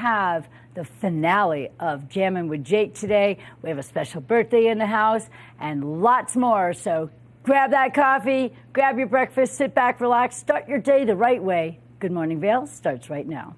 have the finale of Jammin with Jake today. We have a special birthday in the house and lots more. So grab that coffee, grab your breakfast, sit back, relax, start your day the right way. Good Morning Vail starts right now.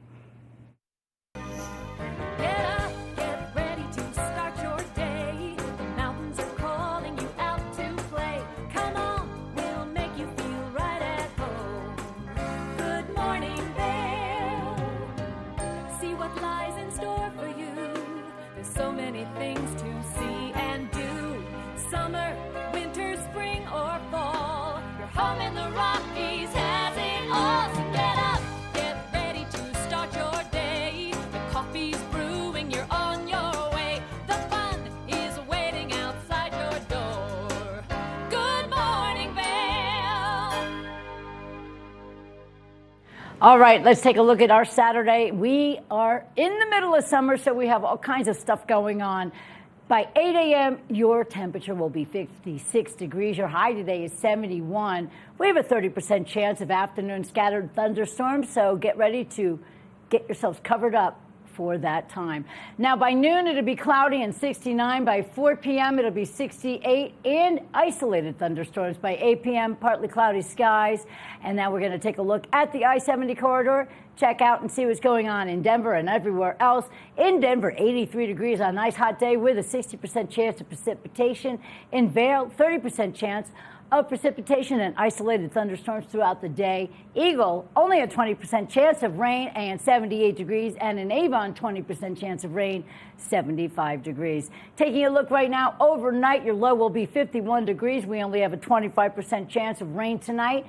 All right, let's take a look at our Saturday. We are in the middle of summer, so we have all kinds of stuff going on. By 8 a.m., your temperature will be 56 degrees. Your high today is 71. We have a 30% chance of afternoon scattered thunderstorms, so get ready to get yourselves covered up for that time. Now, by noon, it'll be cloudy and 69. By 4 p.m., it'll be 68 and isolated thunderstorms. By 8 p.m., partly cloudy skies. And now we're going to take a look at the I-70 corridor, check out and see what's going on in Denver and everywhere else. In Denver, 83 degrees on a nice hot day with a 60% chance of precipitation. In Vail, 30% chance of precipitation and isolated thunderstorms throughout the day. Eagle, only a 20% chance of rain and 78 degrees. And in Avon, 20% chance of rain, 75 degrees. Taking a look right now, overnight, your low will be 51 degrees. We only have a 25% chance of rain tonight.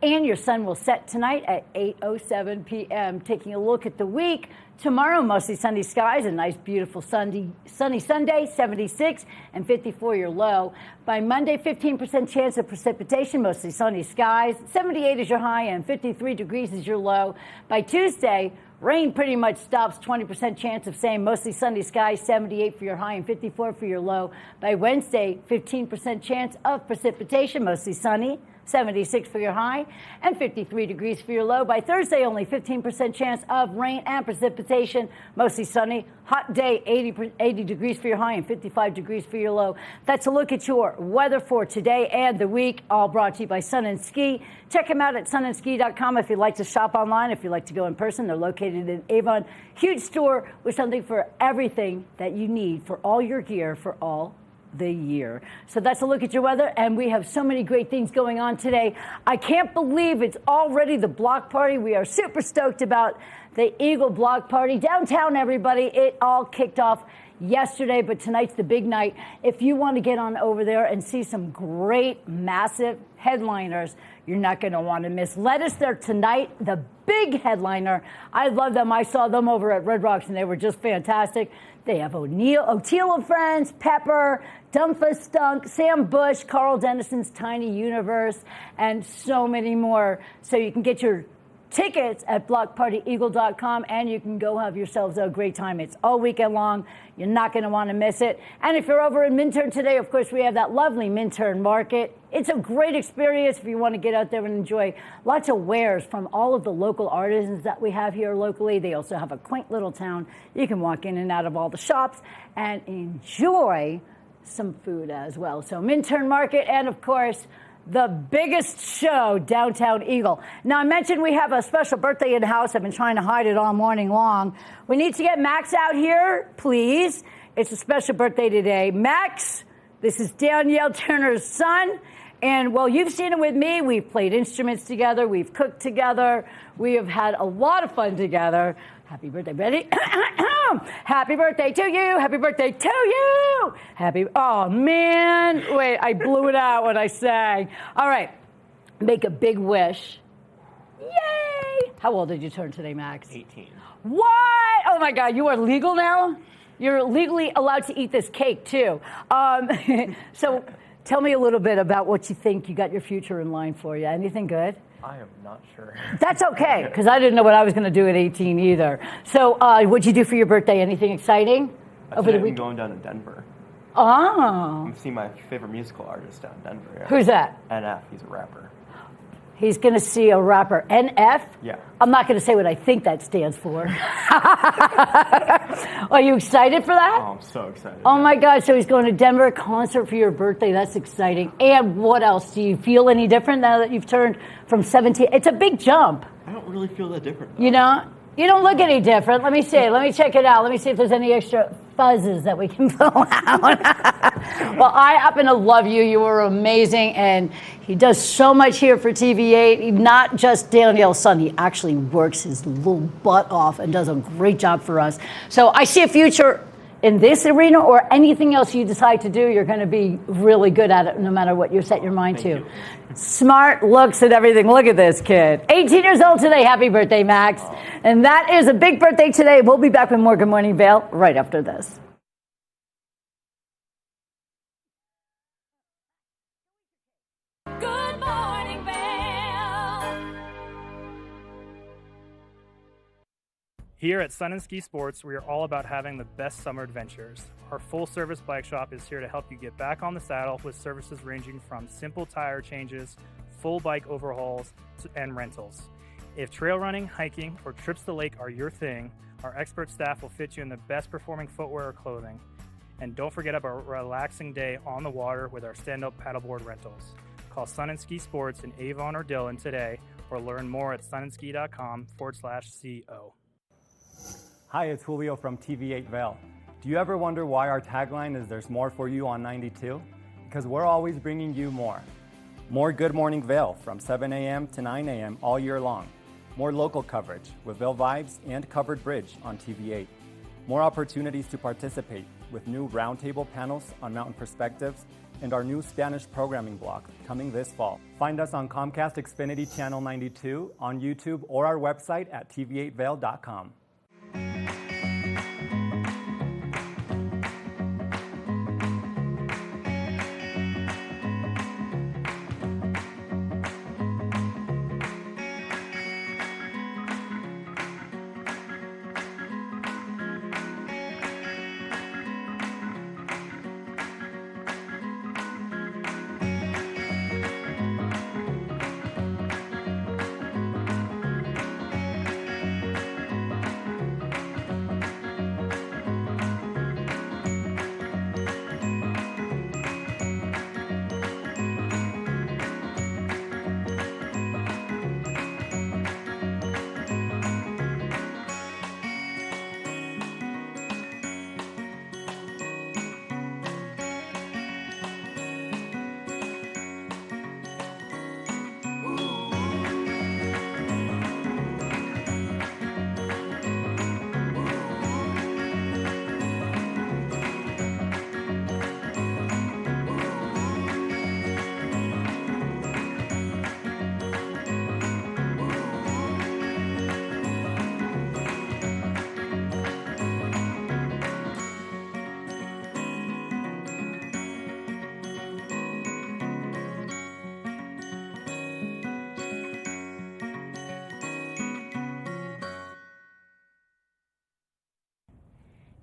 And your sun will set tonight at 8:07 p.m. Taking a look at the week, tomorrow, mostly sunny skies, a nice, beautiful sunny Sunday, 76 and 54 your low. By Monday, 15% chance of precipitation, mostly sunny skies, 78 is your high and 53 degrees is your low. By Tuesday, rain pretty much stops, 20% chance of same, mostly sunny skies, 78 for your high and 54 for your low. By Wednesday, 15% chance of precipitation, mostly sunny, 76 for your high and 53 degrees for your low. By Thursday, only 15% chance of rain and precipitation, mostly sunny, hot day, 80 degrees for your high and 55 degrees for your low. That's a look at your weather for today and the week, all brought to you by Sun and Ski. Check them out at sunandski.com if you'd like to shop online, if you'd like to go in person. They're located in Avon. Huge store with something for everything that you need for all your gear for all the year. So that's a look at your weather, and we have so many great things going on today. I can't believe it's already the block party. We are super stoked about the Eagle block party. Downtown, everybody, it all kicked off yesterday, but tonight's the big night. If you want to get on over there and see some great, massive headliners, you're not going to want to miss Lettuce there tonight, the big headliner. I love them. I saw them over at Red Rocks, and they were just fantastic. They have O'Teal and Friends, Pepper, Dumpha Stunk, Sam Bush, Carl Dennison's Tiny Universe, and so many more. So you can get your tickets at blockpartyeagle.com, and you can go have yourselves a great time. It's all weekend long. You're not going to want to miss it. And if you're over in Minturn today, of course, we have that lovely Minturn market. It's a great experience if you want to get out there and enjoy lots of wares from all of the local artisans that we have here locally. They also have a quaint little town. You can walk in and out of all the shops and enjoy some food as well. So Minturn Market, and of course, the biggest show, Downtown Eagle. Now, I mentioned we have a special birthday in the house. I've been trying to hide it all morning long. We need to get Max out here, please. It's a special birthday today. Max, this is Danielle Turner's son. And, well, you've seen it with me. We've played instruments together. We've cooked together. We have had a lot of fun together. Happy birthday, Betty. Happy birthday to you. Happy birthday to you. Oh, man. Wait, I blew it out when I sang. All right. Make a big wish. Yay. How old did you turn today, Max? 18. What? Oh, my God. You are legal now? You're legally allowed to eat this cake, too. So tell me a little bit about what you think you got your future in line for you. Anything good? I am not sure. That's okay, because I didn't know what I was going to do at 18 either. So what'd you do for your birthday? Anything exciting over the weekend? I'm going down to Denver. Oh. I'm seeing my favorite musical artist down in Denver. Yeah. Who's that? NF. He's a rapper. He's going to see a rapper. NF? Yeah. I'm not going to say what I think that stands for. Are you excited for that? Oh, I'm so excited. Oh my God, so he's going to Denver, concert for your birthday. That's exciting. And what else? Do you feel any different now that you've turned from 17? It's a big jump. I don't really feel that different, though. You know? You don't look any different. Let me see. Let me check it out. Let me see if there's any extra fuzzes that we can pull out. Well, I happen to love you. You were amazing. And he does so much here for TV8. Not just Danielle's son. He actually works his little butt off and does a great job for us. So I see a future in this arena or anything else you decide to do. You're going to be really good at it no matter what you set your mind to. You. Smart looks and everything. Look at this kid. 18 years old today. Happy birthday, Max. Oh. And that is a big birthday today. We'll be back with more Good Morning Vail right after this. Good Morning Vail. Here at Sun & Ski Sports, we are all about having the best summer adventures. Our full-service bike shop is here to help you get back on the saddle with services ranging from simple tire changes, full bike overhauls, and rentals. If trail running, hiking, or trips to the lake are your thing, our expert staff will fit you in the best performing footwear or clothing. And don't forget about a relaxing day on the water with our stand-up paddleboard rentals. Call Sun & Ski Sports in Avon or Dillon today or learn more at sunandski.com/CO. Hi, it's Julio from TV8 Vail. Do you ever wonder why our tagline is "There's more for you on 92"? Because we're always bringing you more. More Good Morning Vail from 7 a.m. to 9 a.m. all year long. More local coverage with Vail Vibes and Covered Bridge on TV8. More opportunities to participate with new roundtable panels on mountain perspectives and our new Spanish programming block coming this fall. Find us on Comcast Xfinity Channel 92, on YouTube, or our website at tv8vail.com.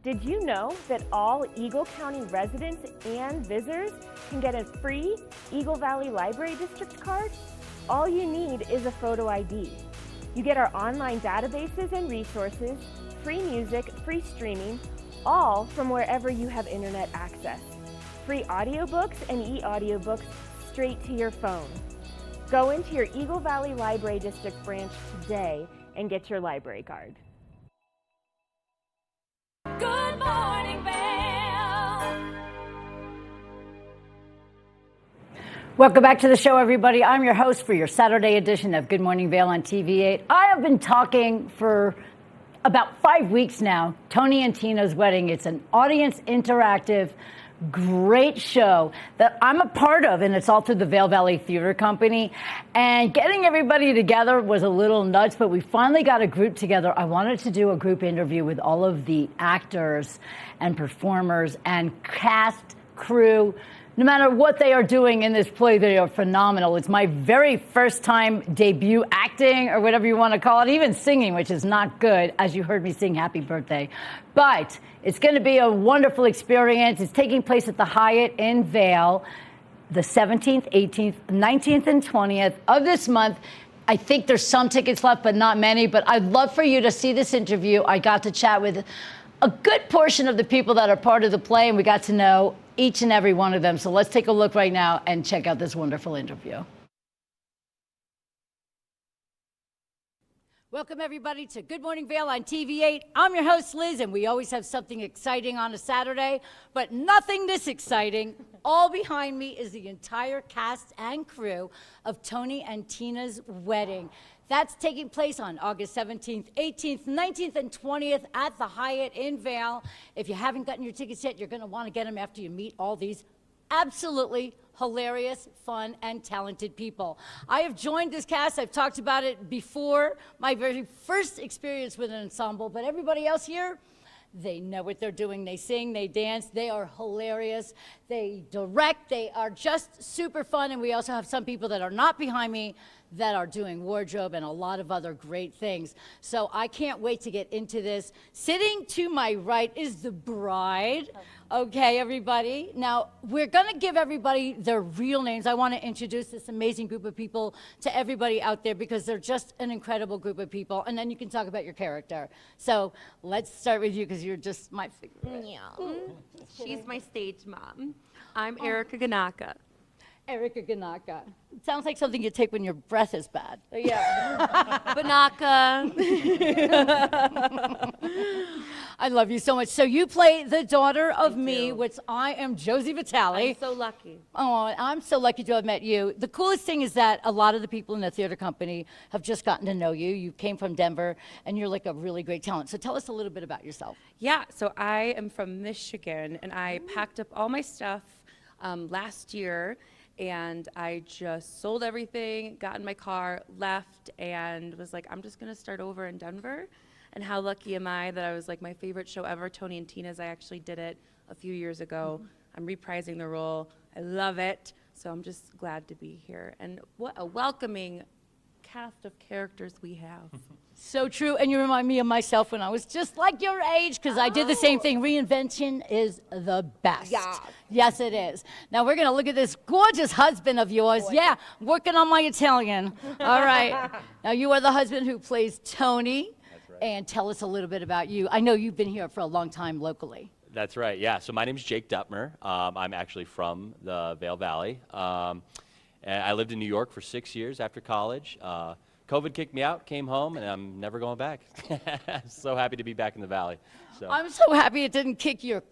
Did you know that all Eagle County residents and visitors can get a free Eagle Valley Library District card? All you need is a photo ID. You get our online databases and resources, free music, free streaming, all from wherever you have internet access. Free audiobooks and e-audiobooks straight to your phone. Go into your Eagle Valley Library District branch today and get your library card. Good Morning Vail. Welcome back to the show, everybody. I'm your host for your Saturday edition of Good Morning Vail on TV8. I have been talking for about 5 weeks now, Tony and Tina's Wedding. It's an audience interactive, great show that I'm a part of, and it's all through the Vail Valley Theater Company. And getting everybody together was a little nuts, but we finally got a group together. I wanted to do a group interview with all of the actors and performers and cast, crew. No matter what they are doing in this play, they are phenomenal. It's my very first time debut acting, or whatever you want to call it, even singing, which is not good, as you heard me sing Happy Birthday. But it's going to be a wonderful experience. It's taking place at the Hyatt in Vail. the 17th, 18th, 19th, and 20th of this month. I think there's some tickets left, but not many. But I'd love for you to see this interview. I got to chat with a good portion of the people that are part of the play, and we got to know each and every one of them. So let's take a look right now and check out this wonderful interview. Welcome, everybody, to Good Morning Vail on TV8. I'm your host, Liz, and we always have something exciting on a Saturday, but nothing this exciting. All behind me is the entire cast and crew of Tony and Tina's wedding. That's taking place on August 17th, 18th, 19th, and 20th at the Hyatt in Vail. If you haven't gotten your tickets yet, you're going to want to get them after you meet all these absolutely hilarious, fun, and talented people. I have joined this cast. I've talked about it before, my very first experience with an ensemble, but everybody else here, they know what they're doing. They sing, they dance, they are hilarious, they direct, they are just super fun, and we also have some people that are not behind me that are doing wardrobe and a lot of other great things. So I can't wait to get into this. Sitting to my right is the bride. Okay, everybody. Now, we're going to give everybody their real names. I want to introduce this amazing group of people to everybody out there because they're just an incredible group of people. And then you can talk about your character. So let's start with you because you're just my favorite. Yeah. She's my stage mom. I'm Erica Ganaka. Erica Ganaka. It sounds like something you take when your breath is bad. Yeah. Banaka. I love you so much. So you play the daughter of me, which I am Josie Vitale. I'm so lucky. Oh, I'm so lucky to have met you. The coolest thing is that a lot of the people in the theater company have just gotten to know you. You came from Denver, and you're like a really great talent. So tell us a little bit about yourself. Yeah, so I am from Michigan, and I packed up all my stuff last year, and I just sold everything, got in my car, left, and was like, I'm just going to start over in Denver. And how lucky am I that I was like my favorite show ever, Tony and Tina's. I actually did it a few years ago. I'm reprising the role. I love it. So I'm just glad to be here. And what a welcoming cast of characters we have. So true, and you remind me of myself when I was just like your age, because I did the same thing. Reinvention is the best. Yeah. Yes, it is. Now we're gonna look at this gorgeous husband of yours. Yeah, working on my Italian. All right. Now you are the husband who plays Tony. That's right. And tell us a little bit about you. I know you've been here for a long time locally. That's right, yeah. So my name is Jake Duttmer. I'm actually from the Vail Valley. And I lived in New York for 6 years after college. COVID kicked me out, came home, and I'm never going back. So happy to be back in the Valley. So. I'm so happy it didn't kick your,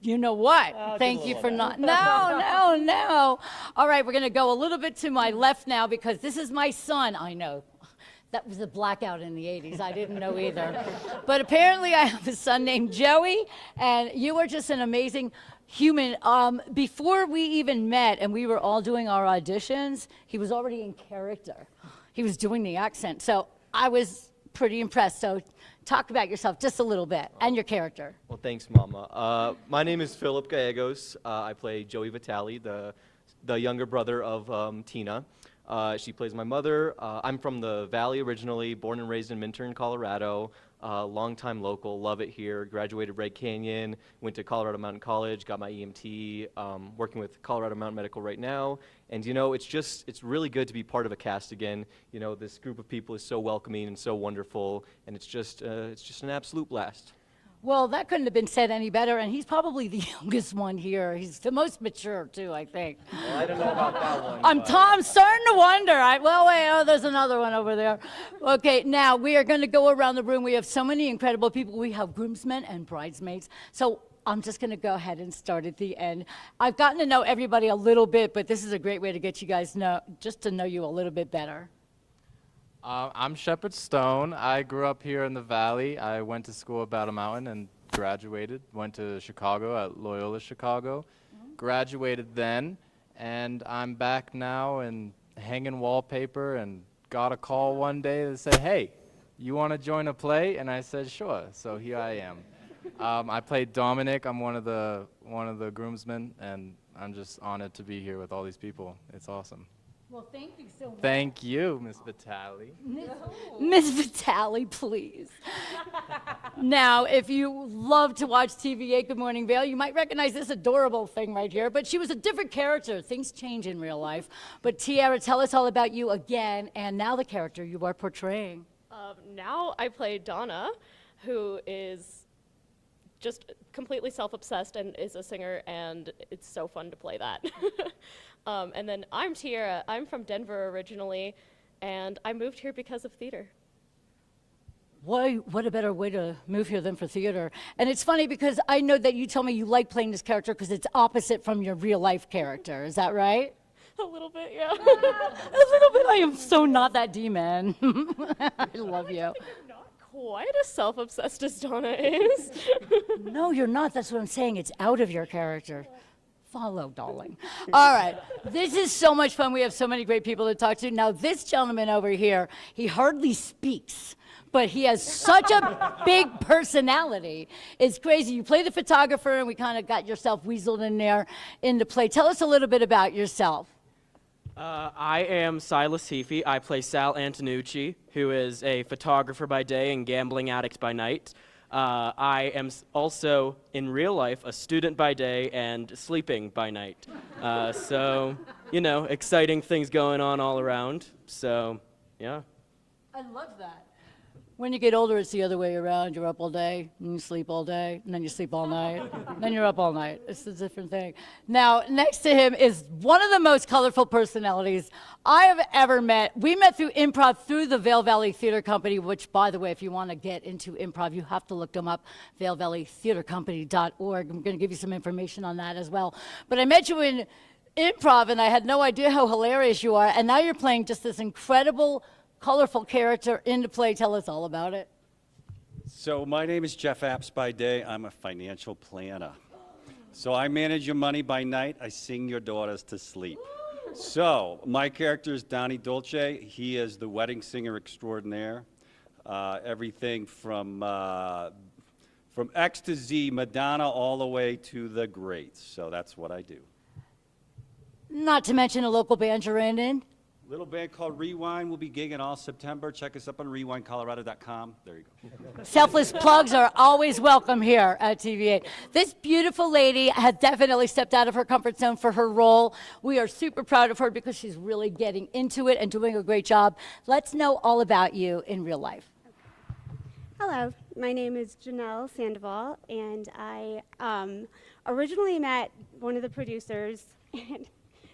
you know what? Thank you for not, no. All right, we're gonna go a little bit to my left now because this is my son. I know, that was a blackout in the 80s. I didn't know either. But apparently I have a son named Joey, and you are just an amazing human. Before we even met and we were all doing our auditions, he was already in character. He was doing the accent. So I was pretty impressed. So talk about yourself just a little bit and your character. Well, thanks, Mama. My name is Philip Gallegos. I play Joey Vitale, the younger brother of Tina. She plays my mother. I'm from the Valley originally, born and raised in Minturn, Colorado. Longtime local, love it here. Graduated Red Canyon, went to Colorado Mountain College, got my EMT, working with Colorado Mountain Medical right now. And you know, it's really good to be part of a cast again. You know, this group of people is so welcoming and so wonderful, and it's just an absolute blast. Well, that couldn't have been said any better, and he's probably the youngest one here. He's the most mature, too, I think. Well, I don't know about that one. I'm starting to wonder. There's another one over there. Okay, now we are going to go around the room. We have so many incredible people. We have groomsmen and bridesmaids. So I'm just going to go ahead and start at the end. I've gotten to know everybody a little bit, but this is a great way to get you guys just to know you a little bit better. I'm Shepard Stone. I grew up here in the Valley. I went to school at Battle Mountain and graduated. Went to Chicago at Loyola Chicago. Graduated then, and I'm back now and hanging wallpaper, and got a call one day that said, hey, you want to join a play? And I said, sure. So here I am. I played Dominic. I'm one of the groomsmen, and I'm just honored to be here with all these people. It's awesome. Well, thank you so much. Thank you, Miss Vitale. Miss Vitale, please. Now, if you love to watch TV8 Good Morning Vail, you might recognize this adorable thing right here, but she was a different character. Things change in real life. But Tiara, tell us all about you again, and now the character you are portraying. Now I play Donna, who is just completely self-obsessed and is a singer, and it's so fun to play that. And then I'm Tiara. I'm from Denver originally, and I moved here because of theater. What a better way to move here than for theater. And it's funny because I know that you told me you like playing this character because it's opposite from your real life character. Is that right? A little bit, yeah. A little bit. I am so not that demon. I love you. Not quite as self-obsessed as Donna is. No, you're not. That's what I'm saying. It's out of your character. Follow, darling. All right. This is so much fun. We have so many great people to talk to. Now, this gentleman over here, he hardly speaks, but he has such a big personality. It's crazy. You play the photographer, and we kind of got yourself weaseled in there into play. Tell us a little bit about yourself. I am Silas Heafy. I play Sal Antonucci, who is a photographer by day and gambling addict by night. I am also, in real life, a student by day and sleeping by night. So, you know, exciting things going on all around. So, yeah. I love that. When you get older, it's the other way around. You're up all day, and you sleep all day, and then you sleep all night, and then you're up all night. It's a different thing. Now, next to him is one of the most colorful personalities I have ever met. We met through improv through the Vail Valley Theater Company, which, by the way, if you want to get into improv, you have to look them up, vailvalleytheatercompany.org. I'm going to give you some information on that as well. But I met you in improv, and I had no idea how hilarious you are, and now you're playing just this incredible colorful character into play. Tell us all about it. So my name is Jeff Apps by day. I'm a financial planner. So I manage your money by night. I sing your daughters to sleep. So my character is Donnie Dolce. He is the wedding singer extraordinaire. Everything from X to Z, Madonna, all the way to the greats. So that's what I do. Not to mention a local band you're in. Little band called Rewind. We'll be gigging all September. Check us up on rewindcolorado.com. There you go. Selfless plugs are always welcome here at TV8. This beautiful lady has definitely stepped out of her comfort zone for her role. We are super proud of her because she's really getting into it and doing a great job. Let's know all about you in real life. Hello, my name is Janelle Sandoval, and I originally met one of the producers,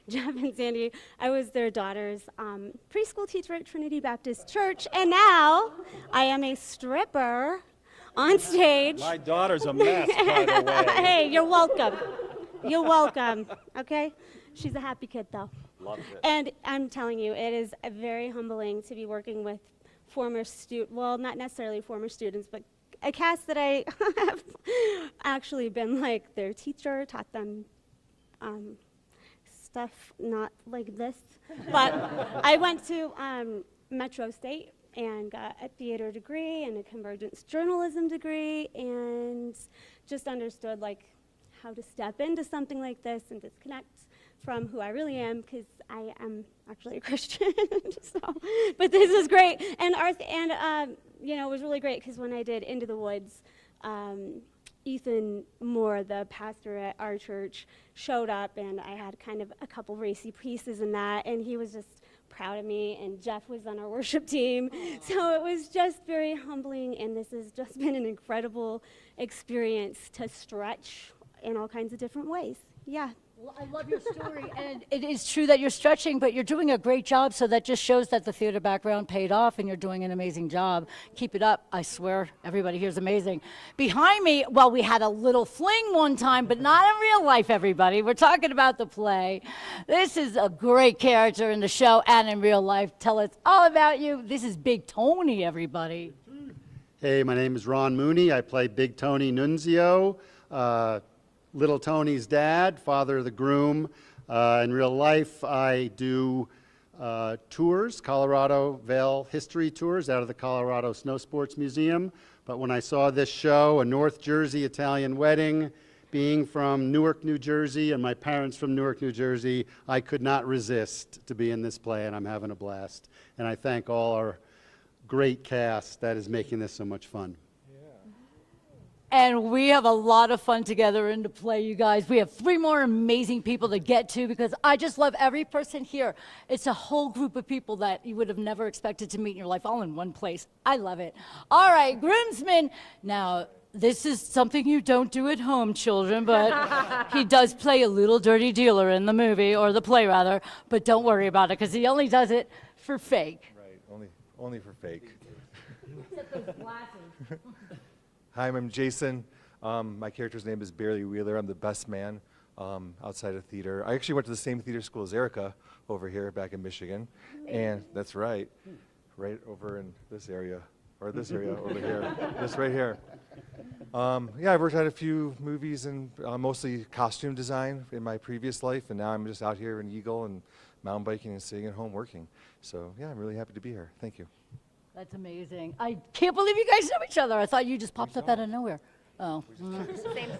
Jeff and Sandy. I was their daughter's preschool teacher at Trinity Baptist Church, and now I am a stripper on stage. My daughter's a mess, by the way. Hey, you're welcome. You're welcome, okay? She's a happy kid, though. Loves it. And I'm telling you, it is very humbling to be working with former well, not necessarily former students, but a cast that I have actually been like their teacher, taught them stuff not like this. But I went to Metro State and got a theater degree and a convergence journalism degree, and just understood like how to step into something like this and disconnect from who I really am, because I am actually a Christian. But this is great, and you know, it was really great because when I did Into the Woods, Ethan Moore, the pastor at our church, showed up, and I had kind of a couple racy pieces in that, and he was just proud of me, and Jeff was on our worship team. Aww. So it was just very humbling, and this has just been an incredible experience to stretch in all kinds of different ways. Yeah. Well, I love your story, and it is true that you're stretching, but you're doing a great job, so that just shows that the theater background paid off, and you're doing an amazing job. Keep it up. I swear, everybody here is amazing. Behind me, well, we had a little fling one time, but not in real life, everybody. We're talking about the play. This is a great character in the show and in real life. Tell us all about you. This is Big Tony, everybody. Hey, my name is Ron Mooney. I play Big Tony Nunzio. Little Tony's dad, father of the groom. In real life, I do tours, Colorado Vail history tours out of the Colorado Snow Sports Museum. But when I saw this show, A North Jersey Italian Wedding, being from Newark, New Jersey, and my parents from Newark, New Jersey, I could not resist to be in this play, and I'm having a blast. And I thank all our great cast that is making this so much fun. And we have a lot of fun together in the play, you guys. We have 3 more amazing people to get to because I just love every person here. It's a whole group of people that you would have never expected to meet in your life, all in one place. I love it. All right, groomsmen. Now, this is something you don't do at home, children, but he does play a little dirty dealer in the movie, or the play rather, but don't worry about it because he only does it for fake. Right, only for fake. Except those glasses. Hi, I'm Jason. My character's name is Barely Wheeler. I'm the best man outside of theater. I actually went to the same theater school as Erica over here back in Michigan. And that's right over in this area, or this area over here, this right here. Yeah, I've worked on a few movies and mostly costume design in my previous life, and now I'm just out here in Eagle and mountain biking and sitting at home working. So yeah, I'm really happy to be here. Thank you. That's amazing. I can't believe you guys know each other. I thought you just popped up out of nowhere. Oh,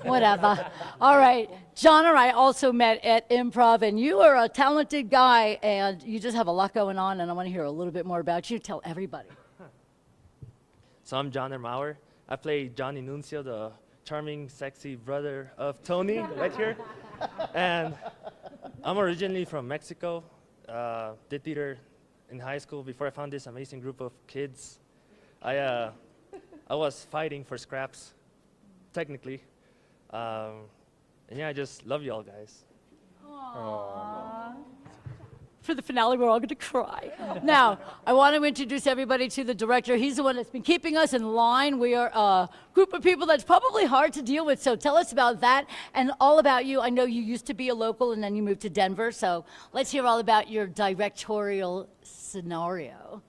whatever. All right. John and I also met at Improv, and you are a talented guy, and you just have a lot going on, and I want to hear a little bit more about you. Tell everybody. So I'm John Maurer. I play Johnny Nuncio, the charming, sexy brother of Tony, right here. And I'm originally from Mexico. Did theater in high school before I found this amazing group of kids. I was fighting for scraps, technically. And yeah, I just love you all guys. Aww. For the finale, we're all going to cry. Now, I want to introduce everybody to the director. He's the one that's been keeping us in line. We are a group of people that's probably hard to deal with, so tell us about that and all about you. I know you used to be a local and then you moved to Denver, so let's hear all about your directorial scenario.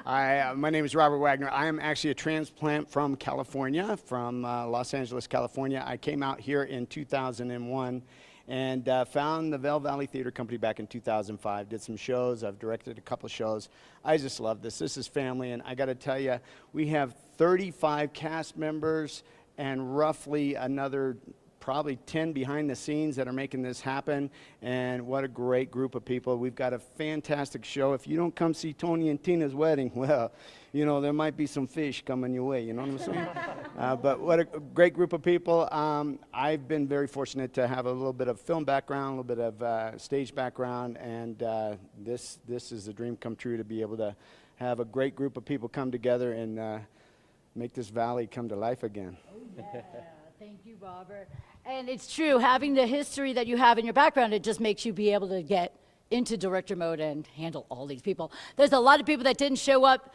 Hi, my name is Robert Wagner. I am actually a transplant from California, from Los Angeles, California. I came out here in 2001 and found the Vail Valley Theater Company back in 2005. Did some shows. I've directed a couple shows. I just love this. This is family, and I got to tell you, we have 35 cast members and roughly another probably 10 behind the scenes that are making this happen, and what a great group of people. We've got a fantastic show. If you don't come see Tony and Tina's wedding, well, you know, there might be some fish coming your way, you know what I'm saying? But what a great group of people. I've been very fortunate to have a little bit of film background, a little bit of stage background, and this is a dream come true to be able to have a great group of people come together and make this valley come to life again. Oh, yeah. Thank you, Robert. And it's true, having the history that you have in your background, it just makes you be able to get into director mode and handle all these people. There's a lot of people that didn't show up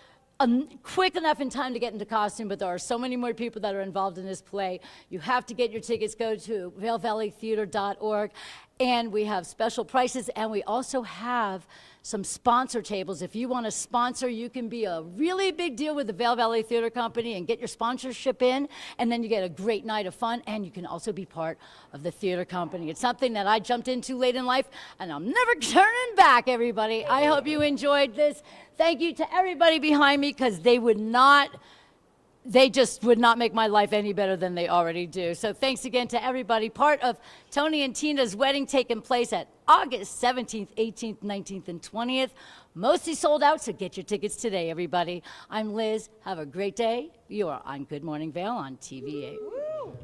quick enough in time to get into costume, but there are so many more people that are involved in this play. You have to get your tickets. Go to vailvalleytheater.org. And we have special prices, and we also have some sponsor tables. If you want to sponsor, you can be a really big deal with the Vail Valley Theater Company and get your sponsorship in, and then you get a great night of fun, and you can also be part of the theater company. It's something that I jumped into late in life, and I'm never turning back, everybody. I hope you enjoyed this. Thank you to everybody behind me, because they just would not make my life any better than they already do. So thanks again to everybody. Part of Tony and Tina's wedding taking place at August 17th, 18th, 19th, and 20th. Mostly sold out, so get your tickets today, everybody. I'm Liz. Have a great day. You are on Good Morning Vail on TV8. Woo!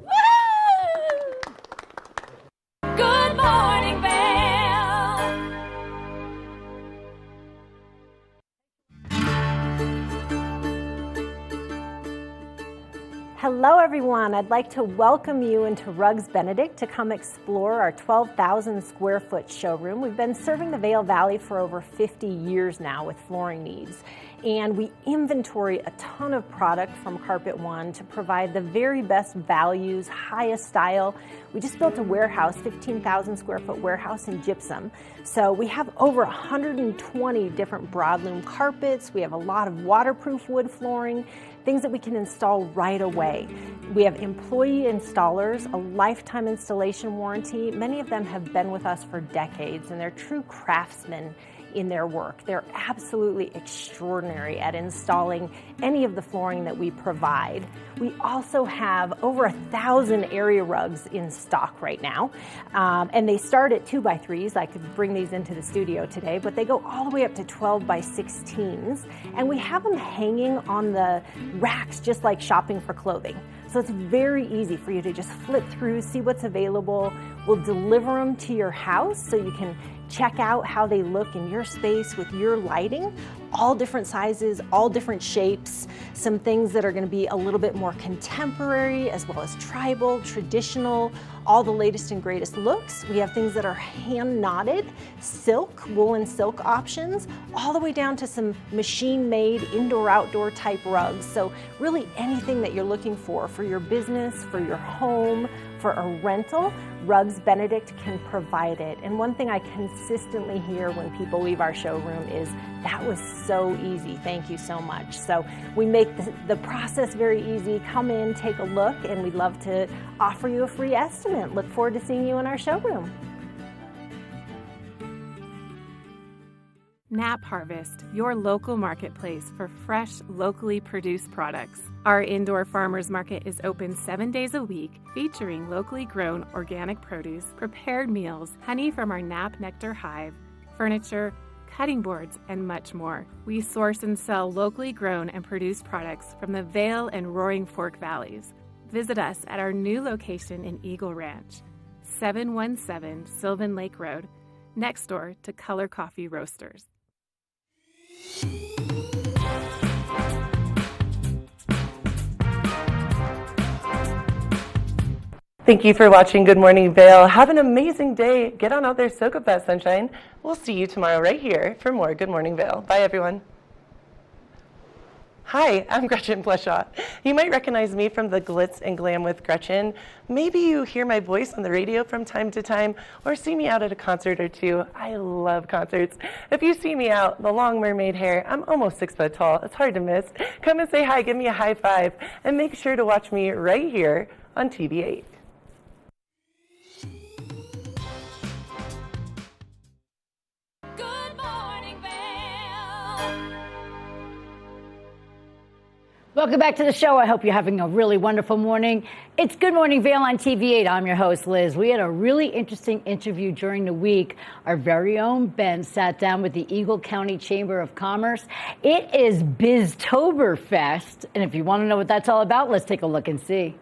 Good morning, Vail. Hello everyone, I'd like to welcome you into Rugs Benedict to come explore our 12,000 square foot showroom. We've been serving the Vail Valley for over 50 years now with flooring needs. And we inventory a ton of product from Carpet One to provide the very best values, highest style. We just built a warehouse, 15,000 square foot warehouse in gypsum. So we have over 120 different broadloom carpets. We have a lot of waterproof wood flooring, things that we can install right away. We have employee installers, a lifetime installation warranty. Many of them have been with us for decades, and they're true craftsmen in their work. They're absolutely extraordinary at installing any of the flooring that we provide. We also have over 1,000 area rugs in stock right now, and they start at 2x3s. I could bring these into the studio today, but they go all the way up to 12x16s, and we have them hanging on the racks just like shopping for clothing. So it's very easy for you to just flip through, see what's available. We'll deliver them to your house so you can check out how they look in your space with your lighting. All different sizes, all different shapes, some things that are going to be a little bit more contemporary as well as tribal, traditional, all the latest and greatest looks. We have things that are hand knotted, silk, woolen silk options, all the way down to some machine made indoor outdoor type rugs. So really anything that you're looking for your business, for your home, for a rental, Rugs Benedict can provide it. And one thing I consistently hear when people leave our showroom is, that was so easy, thank you so much. So we make the process very easy. Come in, take a look, and we'd love to offer you a free estimate. Look forward to seeing you in our showroom. Nap Harvest, your local marketplace for fresh, locally produced products. Our indoor farmers market is open 7 days a week, featuring locally grown organic produce, prepared meals, honey from our Nap Nectar hive, furniture, cutting boards, and much more. We source and sell locally grown and produced products from the Vail and Roaring Fork valleys. Visit us at our new location in Eagle Ranch, 717 Sylvan Lake Road, next door to Color Coffee Roasters. Thank you for watching Good Morning Vail. Have an amazing day. Get on out there, soak up that sunshine. We'll see you tomorrow right here for more Good Morning Vail. Bye, everyone. Hi, I'm Gretchen Pleshaw. You might recognize me from the Glitz and Glam with Gretchen. Maybe you hear my voice on the radio from time to time or see me out at a concert or two. I love concerts. If you see me out, the long mermaid hair, I'm almost 6 foot tall. It's hard to miss. Come and say hi, give me a high five, and make sure to watch me right here on TV8. Welcome back to the show. I hope you're having a really wonderful morning. It's Good Morning Vail on TV8. I'm your host, Liz. We had a really interesting interview during the week. Our very own Ben sat down with the Eagle County Chamber of Commerce. It is Biztoberfest, and if you want to know what that's all about, let's take a look and see.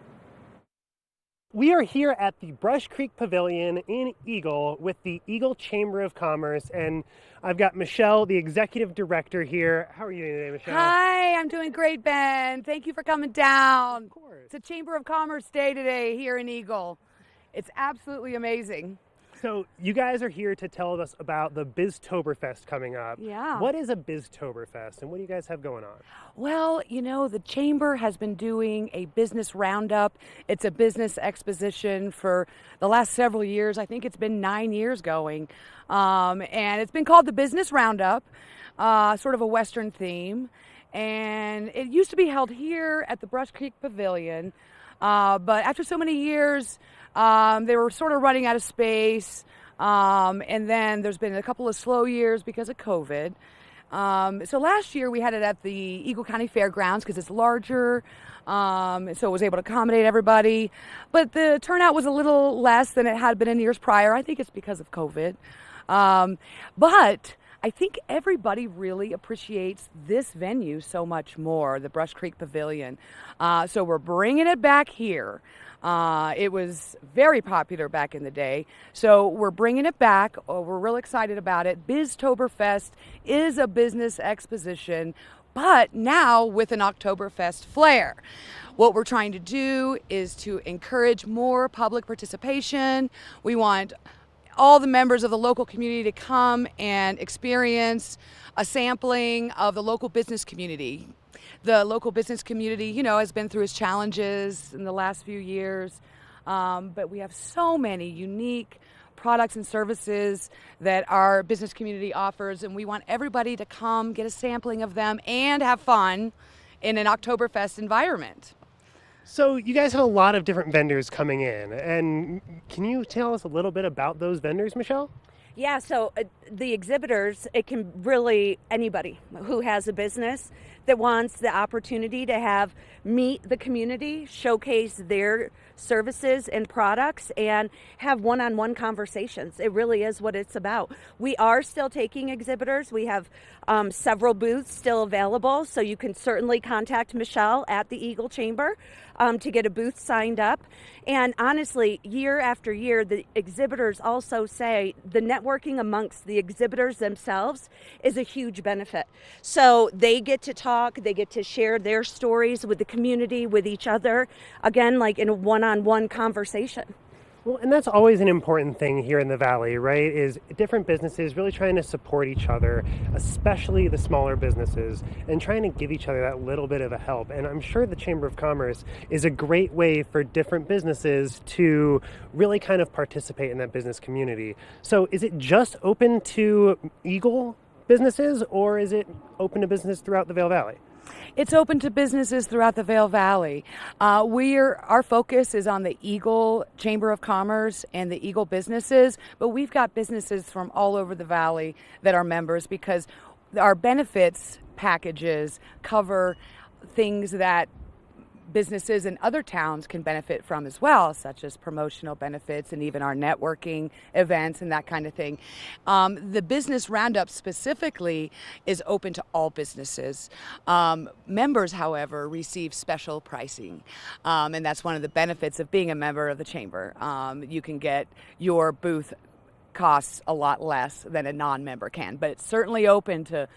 We are here at the Brush Creek Pavilion in Eagle with the Eagle Chamber of Commerce, and I've got Michelle, the executive director here. How are you today, Michelle? Hi, I'm doing great, Ben. Thank you for coming down. Of course. It's a Chamber of Commerce day today here in Eagle. It's absolutely amazing. So you guys are here to tell us about the Biztoberfest coming up. Yeah. What is a Biztoberfest and what do you guys have going on? Well, you know, the Chamber has been doing a business roundup. It's a business exposition for the last several years. I think it's been 9 years going. And it's been called the Business Roundup, sort of a Western theme. And it used to be held here at the Brush Creek Pavilion. But after so many years, they were sort of running out of space, and then there's been a couple of slow years because of COVID. So last year we had it at the Eagle County Fairgrounds because it's larger, so it was able to accommodate everybody. But the turnout was a little less than it had been in years prior. I think it's because of COVID. But I think everybody really appreciates this venue so much more, the Brush Creek Pavilion. So we're bringing it back here. It was very popular back in the day, so we're bringing it back. We're real excited about it. Biztoberfest is a business exposition, but now with an Oktoberfest flair. What we're trying to do is to encourage more public participation. We want all the members of the local community to come and experience a sampling of the local business community. The local business community, you know, has been through its challenges in the last few years, but we have so many unique products and services that our business community offers, and we want everybody to come get a sampling of them and have fun in an Oktoberfest environment. So you guys have a lot of different vendors coming in, and can you tell us a little bit about those vendors, Michelle? Yeah, so the exhibitors, it can really anybody who has a business that wants the opportunity to meet the community, showcase their services and products, and have one-on-one conversations. It really is what it's about. We are still taking exhibitors. We have several booths still available, so you can certainly contact Michelle at the Eagle Chamber to get a booth signed up. And honestly, year after year, the exhibitors also say the networking amongst the exhibitors themselves is a huge benefit. So they get to talk, they get to share their stories with the community, with each other, again, like in a one-on-one conversation. Well, and that's always an important thing here in the Valley, right? Is different businesses really trying to support each other, especially the smaller businesses, and trying to give each other that little bit of a help. And I'm sure the Chamber of Commerce is a great way for different businesses to really kind of participate in that business community. So is it just open to Eagle businesses, or is it open to business throughout the Vail Valley? It's open to businesses throughout the Vail Valley. Our focus is on the Eagle Chamber of Commerce and the Eagle businesses, but we've got businesses from all over the Valley that are members because our benefits packages cover things that businesses in other towns can benefit from as well, such as promotional benefits and even our networking events and that kind of thing. The business roundup specifically is open to all businesses. Members, however, receive special pricing, and that's one of the benefits of being a member of the chamber. You can get your booth costs a lot less than a non-member can, but it's certainly open to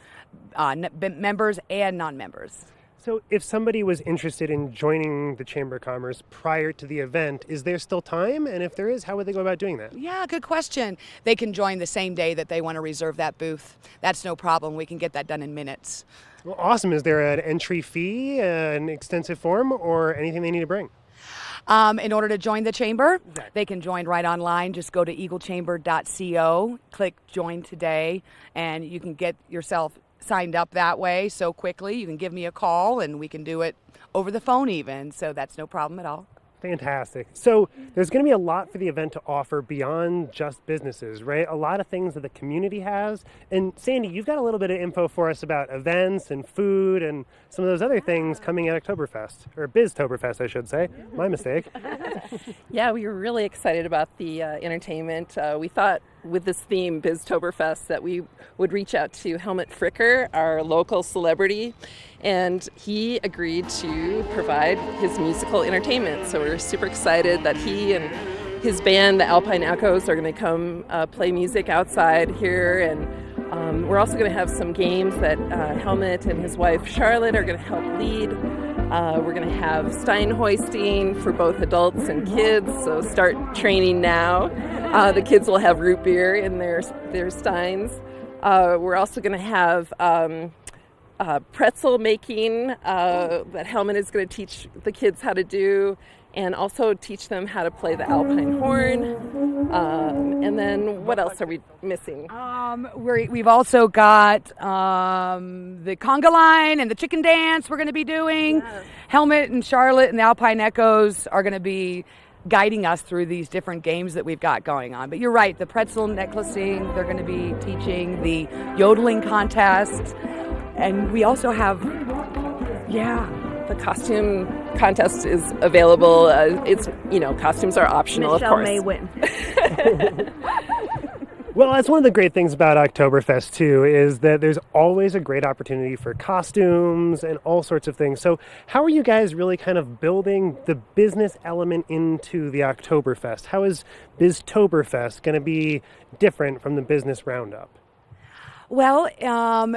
members and non-members. So if somebody was interested in joining the Chamber of Commerce prior to the event, is there still time? And if there is, how would they go about doing that? Yeah, good question. They can join the same day that they want to reserve that booth. That's no problem. We can get that done in minutes. Well, awesome. Is there an entry fee, an extensive form, or anything they need to bring? In order to join the chamber, they can join right online. Just go to eaglechamber.co, click join today, and you can get yourself signed up that way so quickly. You can give me a call and we can do it over the phone even, so that's no problem at all. Fantastic. So there's going to be a lot for the event to offer beyond just businesses, right? A lot of things that the community has. And Sandy, you've got a little bit of info for us about events and food and some of those other things coming at Oktoberfest, or Biztoberfest, I should say. My mistake. Yeah, we were really excited about the entertainment. We thought with this theme, Biztoberfest, that we would reach out to Helmut Fricker, our local celebrity, and he agreed to provide his musical entertainment. So we're super excited that he and his band, the Alpine Echoes, are going to come play music outside here. And we're also going to have some games that Helmut and his wife Charlotte are going to help lead. We're going to have stein hoisting for both adults and kids, so start training now. The kids will have root beer in their steins. We're also going to have pretzel making that Helmut is going to teach the kids how to do, and also teach them how to play the alpine horn. And then what else are we missing? We've also got the conga line and the chicken dance we're going to be doing. Yes. Helmut and Charlotte and the Alpine Echoes are going to be guiding us through these different games that we've got going on. But you're right, the pretzel necklacing, they're going to be teaching the yodeling contest. And we also have, the costume contest is available. Costumes are optional, Michelle of course. may win. Well, that's one of the great things about Oktoberfest, too, is that there's always a great opportunity for costumes and all sorts of things. So how are you guys really kind of building the business element into the Oktoberfest? How is Biztoberfest going to be different from the business roundup? Well,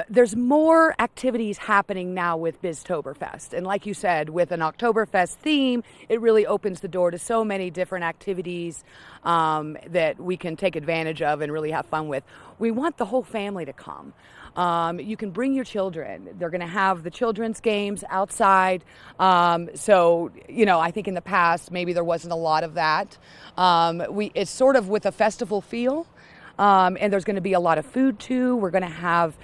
there's more activities happening now with Biztoberfest. And like you said, with an Oktoberfest theme, it really opens the door to so many different activities that we can take advantage of and really have fun with. We want the whole family to come. You can bring your children. They're going to have the children's games outside. So, I think in the past, maybe there wasn't a lot of that. It's sort of with a festival feel. And there's going to be a lot of food, too. We're going to have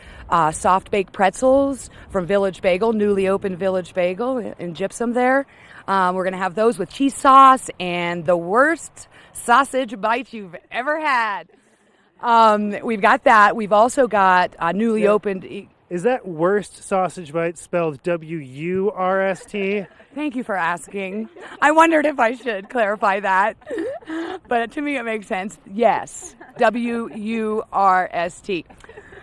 soft-baked pretzels from Village Bagel, newly opened Village Bagel in Gypsum there. We're going to have those with cheese sauce and the worst sausage bites you've ever had. We've got that. We've also got newly opened. Is that Worst Sausage Bite spelled W-U-R-S-T? Thank you for asking. I wondered if I should clarify that. But to me, it makes sense. Yes, W-U-R-S-T.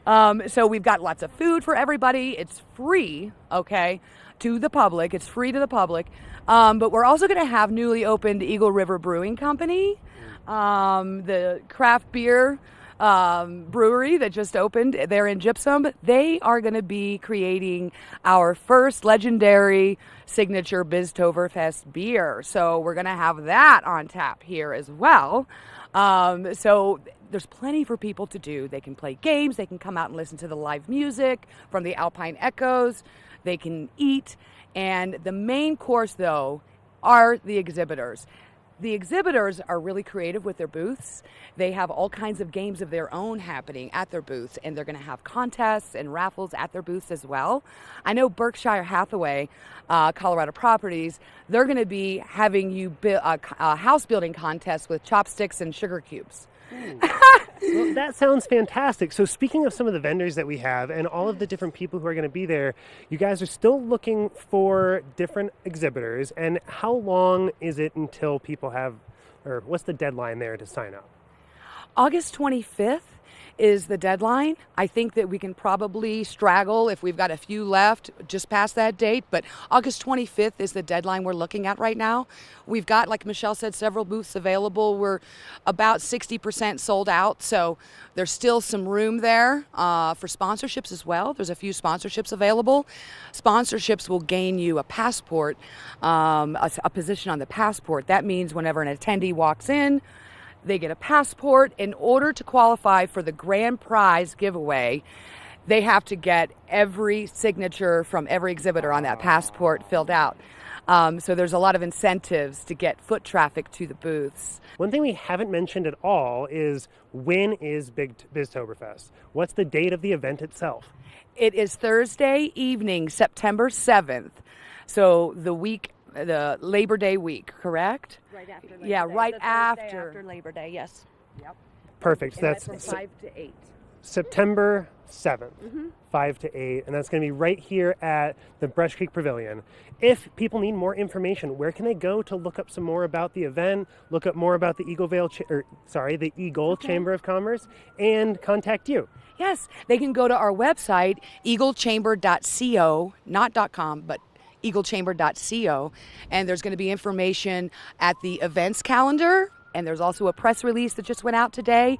So we've got lots of food for everybody. It's free, okay, to the public. It's free to the public. But we're also going to have newly opened Eagle River Brewing Company, the craft beer brewery that just opened there in Gypsum. They are going to be creating our first legendary signature Biztoberfest beer. So we're going to have that on tap here as well. So there's plenty for people to do. They can play games. They can come out and listen to the live music from the Alpine Echoes. They can eat. And the main course, though, are the exhibitors. The exhibitors are really creative with their booths. They have all kinds of games of their own happening at their booths, and they're going to have contests and raffles at their booths as well. I know Berkshire Hathaway, Colorado Properties, they're going to be having you build a house building contest with chopsticks and sugar cubes. Well, that sounds fantastic. So speaking of some of the vendors that we have and all of the different people who are going to be there, you guys are still looking for different exhibitors. And how long is it until people have, or what's the deadline there to sign up? August 25th is the deadline. I think that we can probably straggle if we've got a few left just past that date, but August 25th is the deadline we're looking at right now. We've got, like Michelle said, several booths available. We're about 60% sold out, so there's still some room there for sponsorships as well. There's a few sponsorships available. Sponsorships will gain you a passport, a position on the passport. That means whenever an attendee walks in, they get a passport. In order to qualify for the grand prize giveaway, they have to get every signature from every exhibitor on that passport filled out. So there's a lot of incentives to get foot traffic to the booths. One thing we haven't mentioned at all is, when is Biztoberfest? What's the date of the event itself? It is Thursday evening, September 7th. So the Labor Day week, correct? Right after Labor Yeah, Day. right The Thursday after Labor Day, yes. Yep. Perfect. So that's from 5 to 8. September 7th, Mhm. 5 to 8, and that's going to be right here at the Brush Creek Pavilion. If people need more information, where can they go to look up some more about the event, look up more about the the Eagle Chamber of Commerce, and contact you? Yes, they can go to our website, eaglechamber.co, not .com, but eaglechamber.co, and there's going to be information at the events calendar, and there's also a press release that just went out today.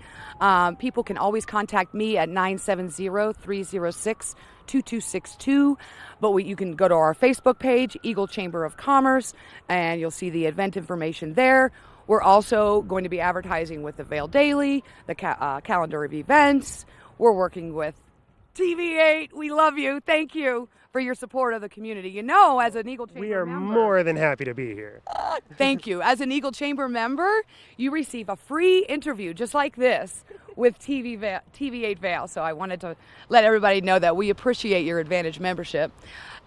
People can always contact me at 970-306-2262, but you can go to our Facebook page, Eagle Chamber of Commerce, and you'll see the event information there. We're also going to be advertising with the Vail Daily, the calendar of events. We're working with TV8. We love you. Thank you for your support of the community. You know, as an Eagle Chamber member. We are more than happy to be here. Thank you. As an Eagle Chamber member, you receive a free interview just like this with TV8 Vail. So I wanted to let everybody know that we appreciate your Advantage membership.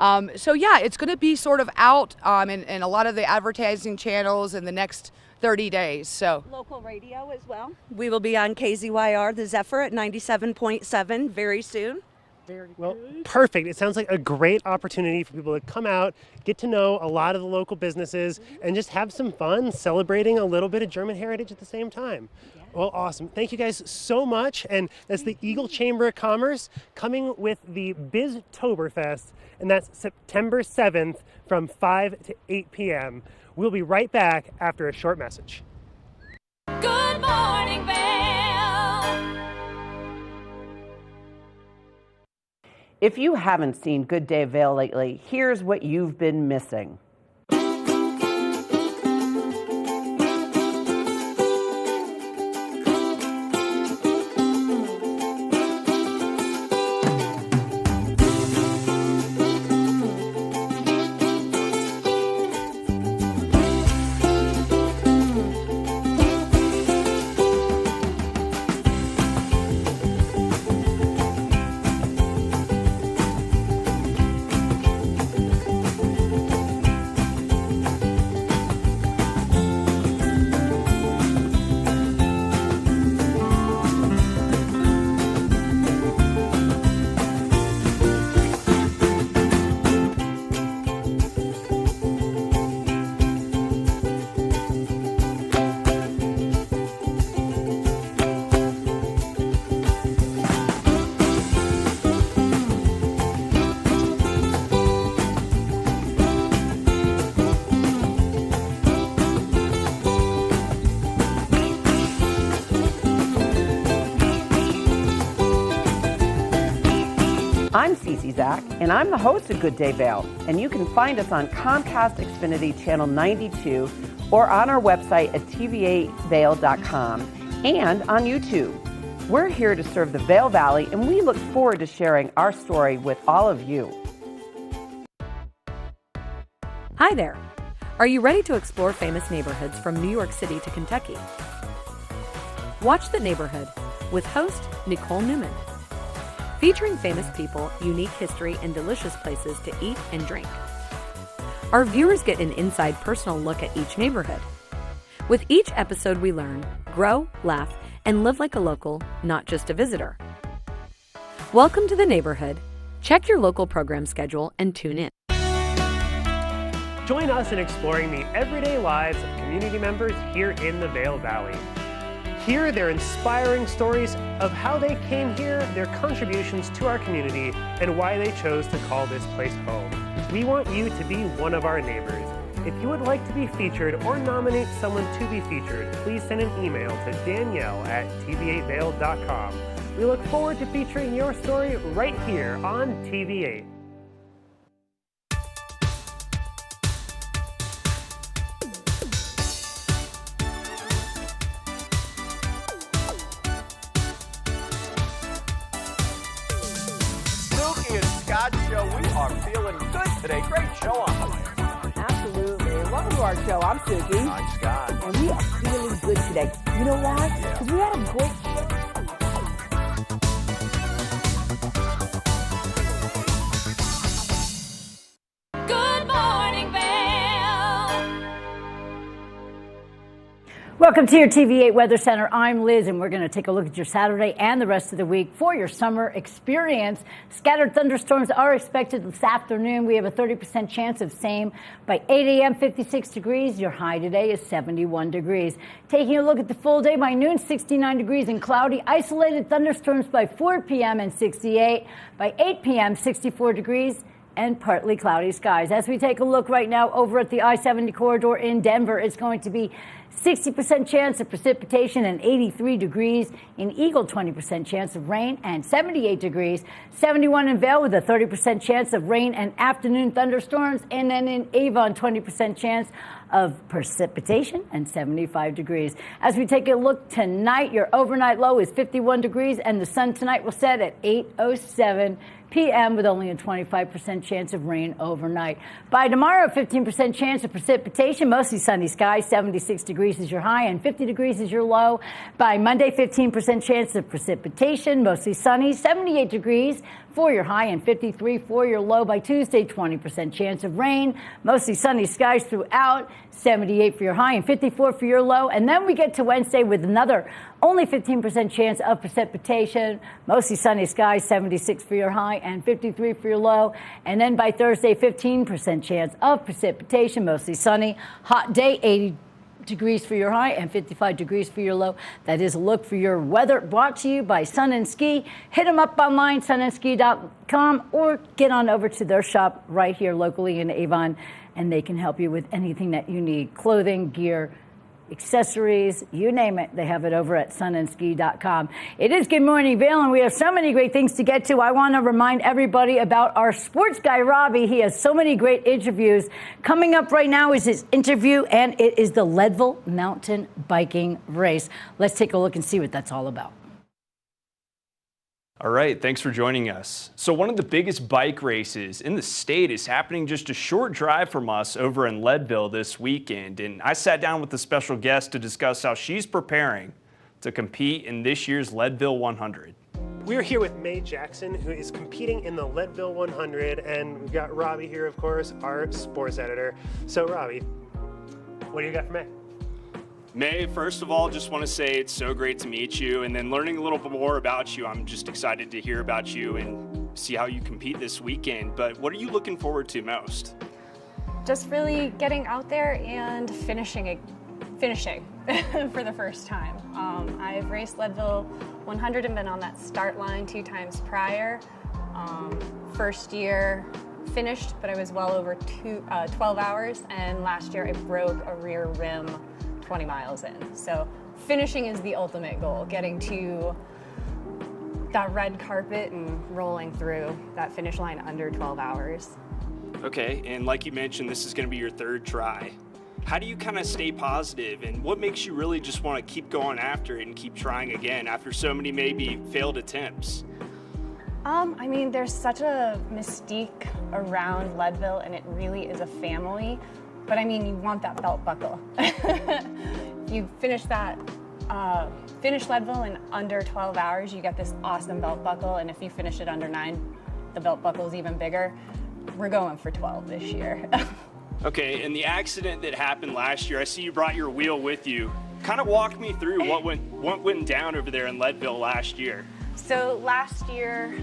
So yeah, it's going to be sort of out in a lot of the advertising channels in the next 30 days. So Local radio as well. We will be on KZYR, the Zephyr at 97.7 very soon. Well, perfect. It sounds like a great opportunity for people to come out, get to know a lot of the local businesses, and just have some fun celebrating a little bit of German heritage at the same time. Yeah. Well, awesome. Thank you guys so much. And that's the Eagle Chamber of Commerce coming with the Biztoberfest, and that's September 7th from 5 to 8 p.m. We'll be right back after a short message. Good morning, Vail. If you haven't seen Good Day Vail lately, here's what you've been missing. I'm Cece Zach, and I'm the host of Good Day Vail, and you can find us on Comcast Xfinity Channel 92 or on our website at tv8vail.com and on YouTube. We're here to serve the Vail Valley, and we look forward to sharing our story with all of you. Hi there. Are you ready to explore famous neighborhoods from New York City to Kentucky? Watch The Neighborhood with host Nicole Newman. Featuring famous people, unique history, and delicious places to eat and drink. Our viewers get an inside personal look at each neighborhood. With each episode we learn, grow, laugh, and live like a local, not just a visitor. Welcome to The Neighborhood. Check your local program schedule and tune in. Join us in exploring the everyday lives of community members here in the Vail Valley. Hear their inspiring stories of how they came here, their contributions to our community, and why they chose to call this place home. We want you to be one of our neighbors. If you would like to be featured or nominate someone to be featured, please send an email to danielle@tv8vail.com. We look forward to featuring your story right here on TV8. Show. We are feeling good today. Great show on the way. Absolutely. Welcome to our show. I'm Suki. I'm Scott. And we are feeling good today. You know why? Because we had a great show. Good morning, Vail. Welcome to your TV8 Weather Center. I'm Liz, and we're going to take a look at your Saturday and the rest of the week for your summer experience. Scattered thunderstorms are expected this afternoon. We have a 30% chance of same. By 8 a.m., 56 degrees. Your high today is 71 degrees. Taking a look at the full day, by noon, 69 degrees and cloudy. Isolated thunderstorms by 4 p.m. and 68. By 8 p.m., 64 degrees and partly cloudy skies. As we take a look right now over at the I-70 corridor in Denver, it's going to be 60% chance of precipitation and 83 degrees. In Eagle, 20% chance of rain and 78 degrees. 71 in Vail with a 30% chance of rain and afternoon thunderstorms. And then in Avon, 20% chance of precipitation and 75 degrees. As we take a look tonight, your overnight low is 51 degrees and the sun tonight will set at 8:07 p.m. with only a 25% chance of rain overnight. By tomorrow, 15% chance of precipitation, mostly sunny skies, 76 degrees is your high and 50 degrees is your low. By Monday, 15% chance of precipitation, mostly sunny, 78 degrees for your high and 53 for your low. By Tuesday, 20% chance of rain, mostly sunny skies throughout, 78 for your high and 54 for your low. And then we get to Wednesday with another only 15% chance of precipitation, mostly sunny skies, 76 for your high and 53 for your low. And then by Thursday, 15% chance of precipitation, mostly sunny, hot day, 80 degrees for your high and 55 degrees for your low. That is a look for your weather brought to you by Sun and Ski. Hit them up online, sunandski.com, or get on over to their shop right here locally in Avon, and they can help you with anything that you need, clothing, gear, accessories, you name it, they have it over at sunandski.com. It is Good Morning Vail, and we have so many great things to get to. I want to remind everybody about our sports guy, Robbie. He has so many great interviews. Coming up right now is his interview, and it is the Leadville Mountain Biking Race. Let's take a look and see what that's all about. All right, thanks for joining us. So one of the biggest bike races in the state is happening just a short drive from us over in Leadville this weekend. And I sat down with a special guest to discuss how she's preparing to compete in this year's Leadville 100. We're here with Mae Jackson, who is competing in the Leadville 100, and we've got Robbie here, of course, our sports editor. So Robbie, what do you got for Mae? Mae, first of all, just want to say it's so great to meet you, and then learning a little bit more about you. I'm just excited to hear about you and see how you compete this weekend. But what are you looking forward to most? Just really getting out there and finishing for the first time. I've raced Leadville 100 and been on that start line 2 times prior. First year finished, but I was well over 12 hours, and last year I broke a rear rim 20 miles in. So finishing is the ultimate goal, getting to that red carpet and rolling through that finish line under 12 hours. Okay, and like you mentioned, this is going to be your third try. How do you kind of stay positive, and what makes you really just want to keep going after it and keep trying again after so many maybe failed attempts? I mean, there's such a mystique around Leadville, and it really is a family. But I mean, you want that belt buckle. You finish Leadville in under 12 hours, you get this awesome belt buckle, and if you finish it under 9, the belt buckle is even bigger. We're going for 12 this year. Okay, and the accident that happened last year, I see you brought your wheel with you. Kind of walk me through what went down over there in Leadville last year. So last year,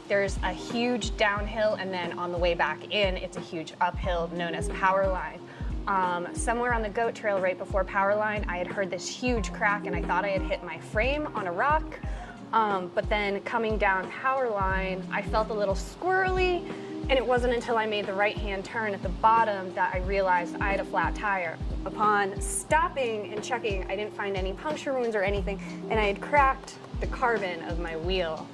there's a huge downhill, and then on the way back in, it's a huge uphill known as Power Line. Somewhere on the goat trail right before Power Line, I had heard this huge crack, and I thought I had hit my frame on a rock. But then coming down Power Line, I felt a little squirrely, and it wasn't until I made the right-hand turn at the bottom that I realized I had a flat tire. Upon stopping and checking, I didn't find any puncture wounds or anything, and I had cracked the carbon of my wheel.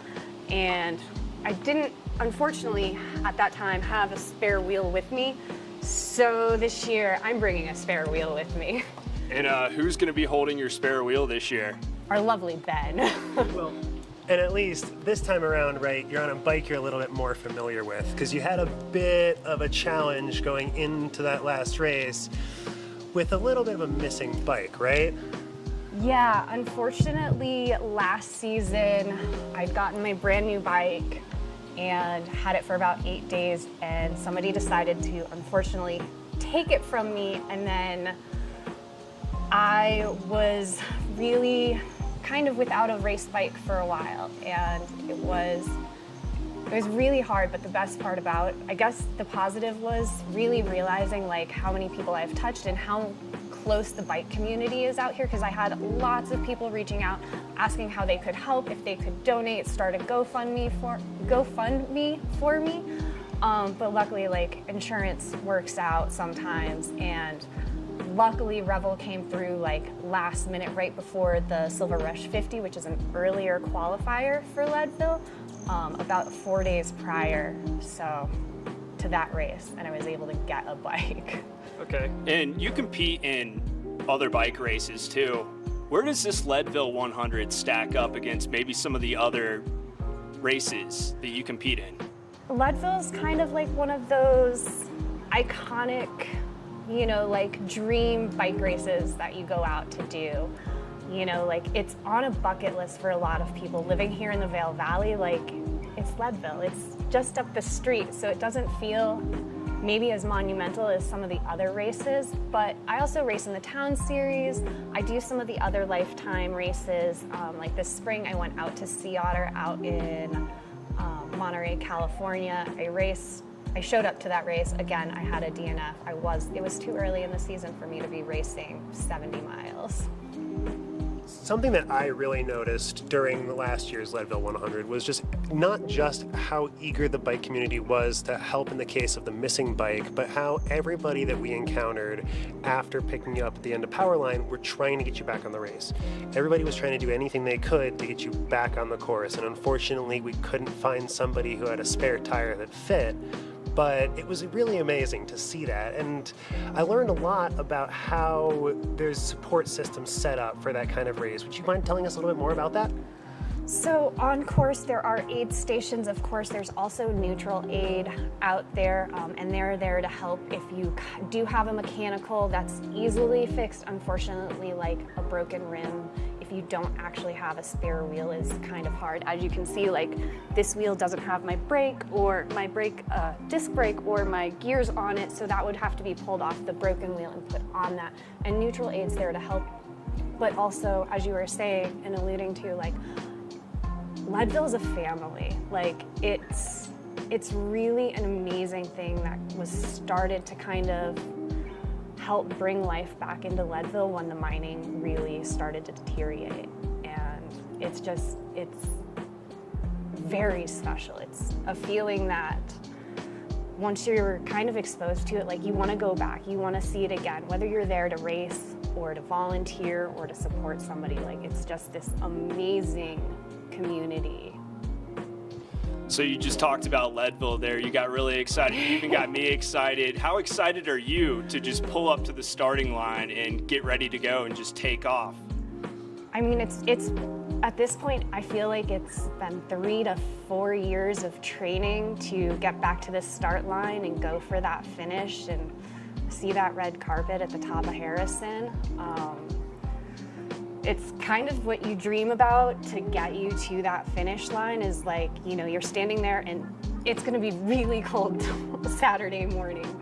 And I didn't, unfortunately, at that time, have a spare wheel with me. So this year, I'm bringing a spare wheel with me. And who's going to be holding your spare wheel this year? Our lovely Ben. Well, and at least this time around, right, you're on a bike you're a little bit more familiar with, because you had a bit of a challenge going into that last race with a little bit of a missing bike, right? Yeah, unfortunately, last season, I'd gotten my brand new bike and had it for about 8 days, and somebody decided to, unfortunately, take it from me, and then I was really kind of without a race bike for a while, and it was really hard. But the best part about, I guess the positive, was really realizing like how many people I've touched and how close the bike community is out here, because I had lots of people reaching out asking how they could help, if they could donate, start a GoFundMe for me. But luckily, like, insurance works out sometimes, and luckily Revel came through like last minute right before the Silver Rush 50, which is an earlier qualifier for Leadville, about 4 days prior to that race, and I was able to get a bike. Okay. And you compete in other bike races too. Where does this Leadville 100 stack up against maybe some of the other races that you compete in? Leadville's kind of like one of those iconic, you know, like dream bike races that you go out to do. You know, like, it's on a bucket list for a lot of people living here in the Vail Valley. Like, it's Leadville, it's just up the street, so it doesn't feel maybe as monumental as some of the other races. But I also race in the Town Series. I do some of the other Lifetime races. Like this spring, I went out to Sea Otter out in Monterey, California. I showed up to that race. Again, I had a DNF. It was too early in the season for me to be racing 70 miles. Something that I really noticed during the last year's Leadville 100 was not just how eager the bike community was to help in the case of the missing bike, but how everybody that we encountered after picking you up at the end of Power Line were trying to get you back on the race. Everybody was trying to do anything they could to get you back on the course, and unfortunately we couldn't find somebody who had a spare tire that fit. But it was really amazing to see that, and I learned a lot about how there's support systems set up for that kind of race. Would you mind telling us a little bit more about that? So on course, there are aid stations. Of course, there's also neutral aid out there, and they're there to help if you do have a mechanical that's easily fixed. Unfortunately, like a broken rim, if you don't actually have a spare wheel, is kind of hard. As you can see, like, this wheel doesn't have my brake or my disc brake or my gears on it, so that would have to be pulled off the broken wheel and put on that. And neutral aid's there to help. But also, as you were saying and alluding to, like, Leadville's a family. Like, it's really an amazing thing that was started to kind of help bring life back into Leadville when the mining really started to deteriorate. And it's very special. It's a feeling that once you're kind of exposed to it, like, you want to go back, you want to see it again, whether you're there to race or to volunteer or to support somebody. Like, it's just this amazing community So you just talked about Leadville there. You got really excited. You even got me excited. How excited are you to just pull up to the starting line and get ready to go and just take off? I mean, it's at this point, I feel like it's been 3 to 4 years of training to get back to the start line and go for that finish and see that red carpet at the top of Harrison. It's kind of what you dream about to get you to that finish line is like, you know, you're standing there and it's gonna be really cold Saturday morning.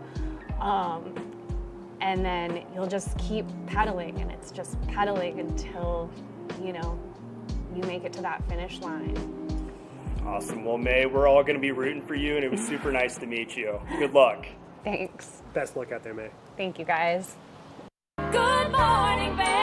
And then you'll just keep pedaling and it's just pedaling until, you know, you make it to that finish line. Awesome. Well, May, we're all going to be rooting for you, and it was super nice to meet you. Good luck. Thanks. Best luck out there, May. Thank you, guys. Good morning, Vail.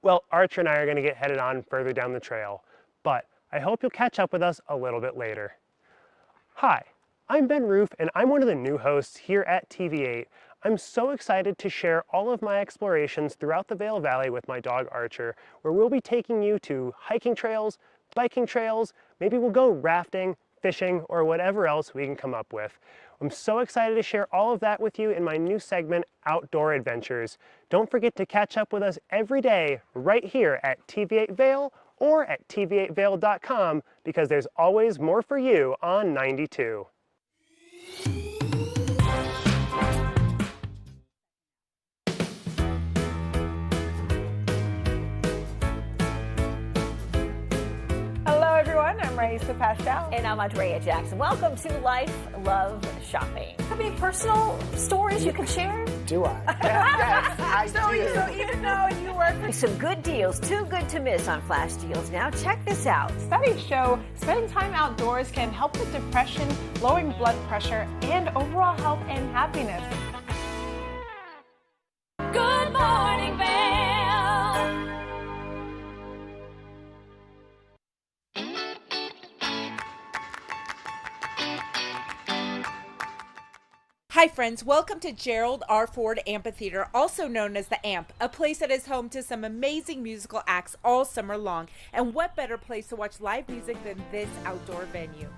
Well, Archer and I are going to get headed on further down the trail, but I hope you'll catch up with us a little bit later. Hi, I'm Ben Roof, and I'm one of the new hosts here at TV8. I'm so excited to share all of my explorations throughout the Vail Valley with my dog Archer, where we'll be taking you to hiking trails, biking trails, maybe we'll go rafting, fishing, or whatever else we can come up with. I'm so excited to share all of that with you in my new segment, Outdoor Adventures. Don't forget to catch up with us every day right here at TV8 Vail or at tv8vail.com because there's always more for you on 92. Hello everyone, I'm Raisa Pascal. And I'm Andrea Jackson. Welcome to Life, Love, Shopping. Have any personal stories you can share? Do I? Yes, I do. So even though you work with Some good deals, too good to miss on Flash Deals. Now check this out. Studies show spending time outdoors can help with depression, lowering blood pressure, and overall health and happiness. Good morning, Vail. Hi friends, welcome to Gerald R. Ford Amphitheater, also known as the Amp, a place that is home to some amazing musical acts all summer long. And what better place to watch live music than this outdoor venue?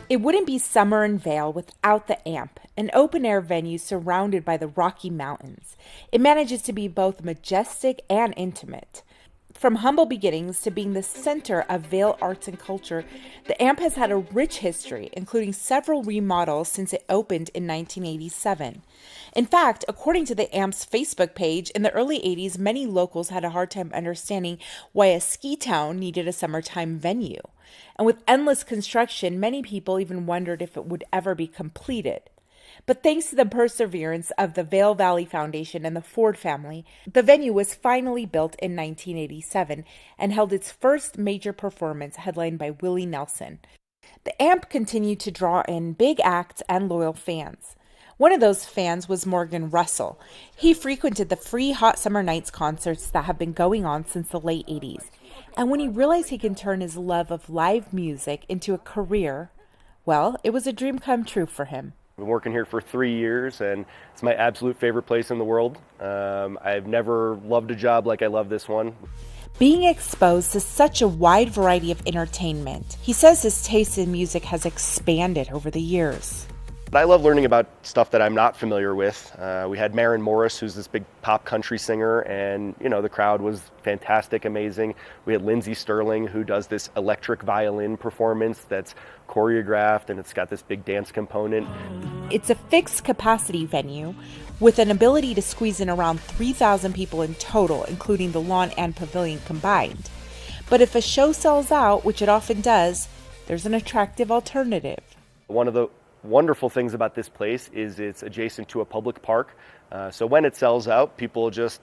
It wouldn't be summer in Vail without the Amp, an open-air venue surrounded by the Rocky Mountains. It manages to be both majestic and intimate. From humble beginnings to being the center of Vail arts and culture, the Amp has had a rich history, including several remodels since it opened in 1987. In fact, according to the Amp's Facebook page, in the early 80s, many locals had a hard time understanding why a ski town needed a summertime venue. And with endless construction, many people even wondered if it would ever be completed. But thanks to the perseverance of the Vail Valley Foundation and the Ford family, the venue was finally built in 1987 and held its first major performance headlined by Willie Nelson. The Amp continued to draw in big acts and loyal fans. One of those fans was Morgan Russell. He frequented the free Hot Summer Nights concerts that have been going on since the late 80s. And when he realized he can turn his love of live music into a career, well, it was a dream come true for him. I've been working here for 3 years, and it's my absolute favorite place in the world. I've never loved a job like I love this one. Being exposed to such a wide variety of entertainment, he says his taste in music has expanded over the years. I love learning about stuff that I'm not familiar with. We had Maren Morris, who's this big pop country singer, and the crowd was fantastic, amazing. We had Lindsey Sterling, who does this electric violin performance that's choreographed, and it's got this big dance component. It's a fixed capacity venue with an ability to squeeze in around 3,000 people in total, including the lawn and pavilion combined. But if a show sells out, which it often does, there's an attractive alternative. One of the wonderful things about this place is it's adjacent to a public park. So when it sells out, people just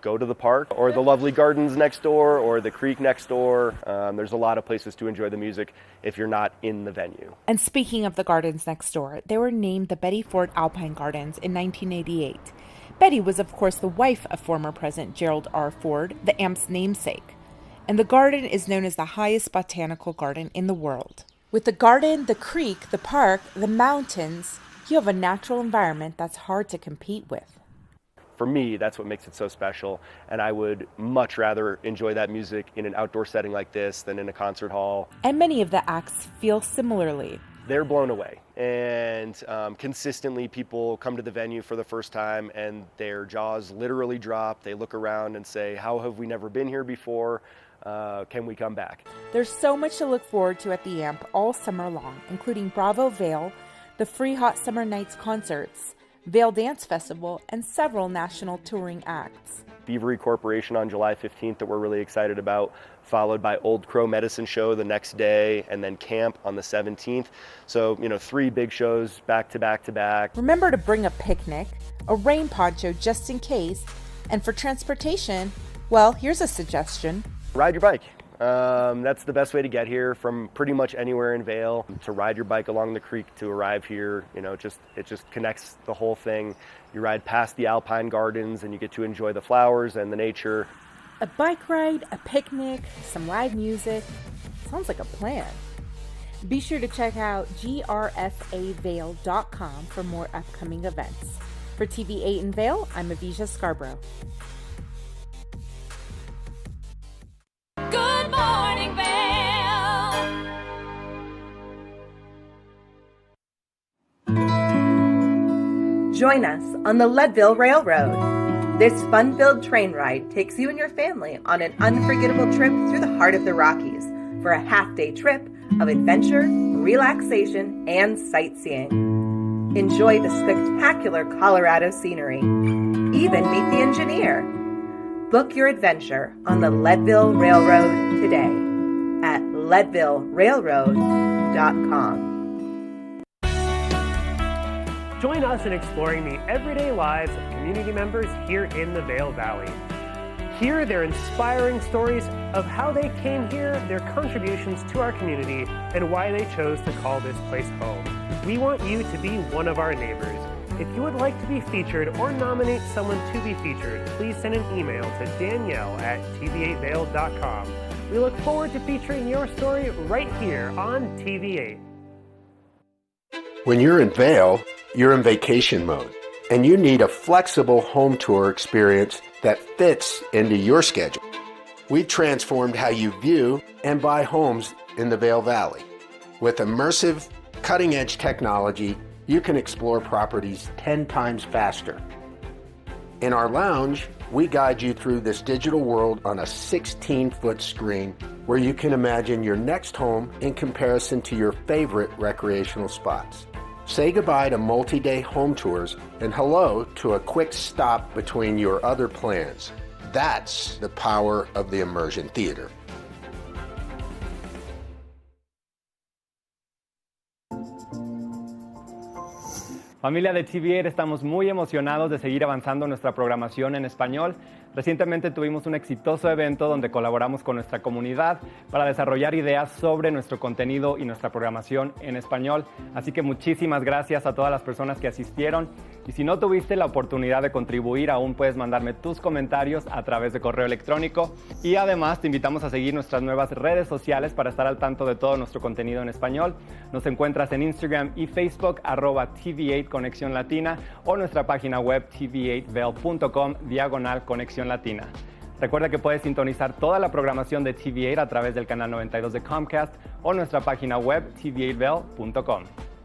go to the park or the lovely gardens next door or the creek next door. There's a lot of places to enjoy the music if you're not in the venue. And speaking of the gardens next door, they were named the Betty Ford Alpine Gardens in 1988. Betty was, of course, the wife of former President Gerald R. Ford, the Amp's namesake. And the garden is known as the highest botanical garden in the world. With the garden, the creek, the park, the mountains, you have a natural environment that's hard to compete with. For me, that's what makes it so special, and I would much rather enjoy that music in an outdoor setting like this than in a concert hall. And many of the acts feel similarly. They're blown away, and consistently people come to the venue for the first time and their jaws literally drop. They look around and say, how have we never been here before? Can we come back? There's so much to look forward to at the AMP all summer long, including Bravo Vail, the free Hot Summer Nights concerts, Vail Dance Festival, and several national touring acts. Beavery Corporation on July 15th that we're really excited about, followed by Old Crow Medicine Show the next day, and then Camp on the 17th. So, 3 big shows back to back to back. Remember to bring a picnic, a rain poncho just in case, and for transportation, well, here's a suggestion. Ride your bike. That's the best way to get here from pretty much anywhere in Vail. To ride your bike along the creek to arrive here, it just connects the whole thing. You ride past the Alpine Gardens and you get to enjoy the flowers and the nature. A bike ride, a picnic, some live music. Sounds like a plan. Be sure to check out grfavail.com for more upcoming events. For TV8 in Vail, I'm Avisha Scarborough. Good morning, Vail. Join us on the Leadville Railroad. This fun-filled train ride takes you and your family on an unforgettable trip through the heart of the Rockies for a half-day trip of adventure, relaxation, and sightseeing. Enjoy the spectacular Colorado scenery. Even meet the engineer. Book your adventure on the Leadville Railroad today at leadvillerailroad.com. Join us in exploring the everyday lives of community members here in the Vail Valley. Hear their inspiring stories of how they came here, their contributions to our community, and why they chose to call this place home. We want you to be one of our neighbors. If you would like to be featured or nominate someone to be featured, please send an email to danielle@tv8vail.com. We look forward to featuring your story right here on TV8. When you're in Vail, you're in vacation mode, and you need a flexible home tour experience that fits into your schedule. We've transformed how you view and buy homes in the Vail Valley. With immersive, cutting-edge technology, you can explore properties 10 times faster. In our lounge, we guide you through this digital world on a 16-foot screen where you can imagine your next home in comparison to your favorite recreational spots. Say goodbye to multi-day home tours and hello to a quick stop between your other plans. That's the power of the Immersion Theater. Familia de TV8, estamos muy emocionados de seguir avanzando nuestra programación en español. Recientemente tuvimos un exitoso evento donde colaboramos con nuestra comunidad para desarrollar ideas sobre nuestro contenido y nuestra programación en español. Así que muchísimas gracias a todas las personas que asistieron. Y si no tuviste la oportunidad de contribuir, aún puedes mandarme tus comentarios a través de correo electrónico. Y además te invitamos a seguir nuestras nuevas redes sociales para estar al tanto de todo nuestro contenido en español. Nos encuentras en Instagram y Facebook, @TV8 Conexión Latina, o nuestra página web tv8vail.com/Conexión Latina. Recuerda que puedes sintonizar toda la programación de TV8 a través del canal 92 de Comcast o nuestra página web tv8vail.com.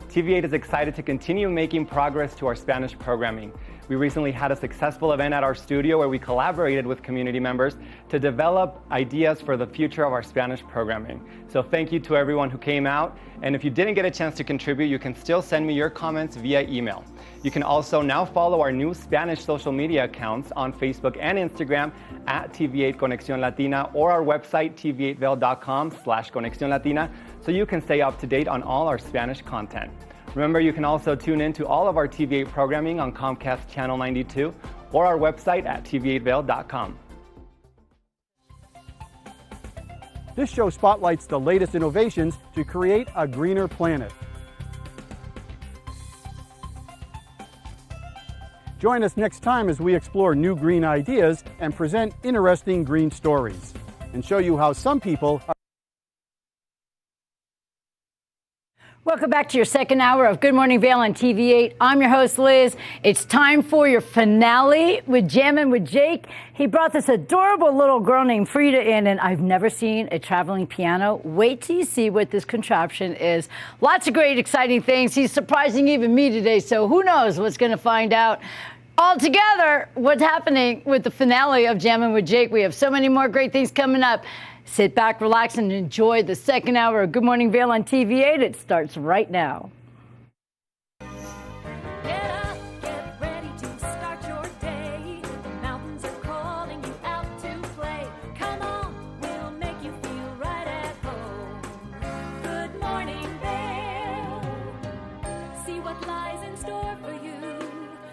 TV8 is excited to continue making progress to our Spanish programming. We recently had a successful event at our studio where we collaborated with community members to develop ideas for the future of our Spanish programming. So thank you to everyone who came out. And if you didn't get a chance to contribute, you can still send me your comments via email. You can also now follow our new Spanish social media accounts on Facebook and Instagram @TV8 Conexión Latina or our website tv8vail.com/Conexión Latina so you can stay up to date on all our Spanish content. Remember, you can also tune in to all of our TV8 programming on Comcast Channel 92 or our website at tv8vail.com. This show spotlights the latest innovations to create a greener planet. Join us next time as we explore new green ideas and present interesting green stories and show you how some people are Welcome back to your second hour of Good Morning Vail on TV8. I'm your host, Liz. It's time for your finale with Jammin with Jake. He brought this adorable little girl named Frida in, and I've never seen a traveling piano. Wait till you see what this contraption is. Lots of great, exciting things. He's surprising even me today, so who knows what's going to find out. All together, what's happening with the finale of Jammin with Jake. We have so many more great things coming up. Sit back, relax, and enjoy the second hour of Good Morning Vail on TV8. It starts right now. Get up, get ready to start your day. The mountains are calling you out to play. Come on, we'll make you feel right at home. Good morning, Vail. See what lies in store for you.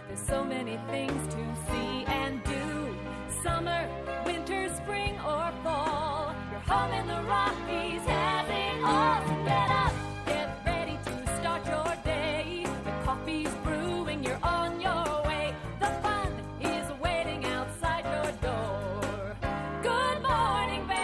There's so many things to see and do. Summer, winter, spring, or fall. Home in the Rockies has it all. So get up, get ready to start your day. The coffee's brewing, you're on your way. The fun is waiting outside your door. Good morning, Vail.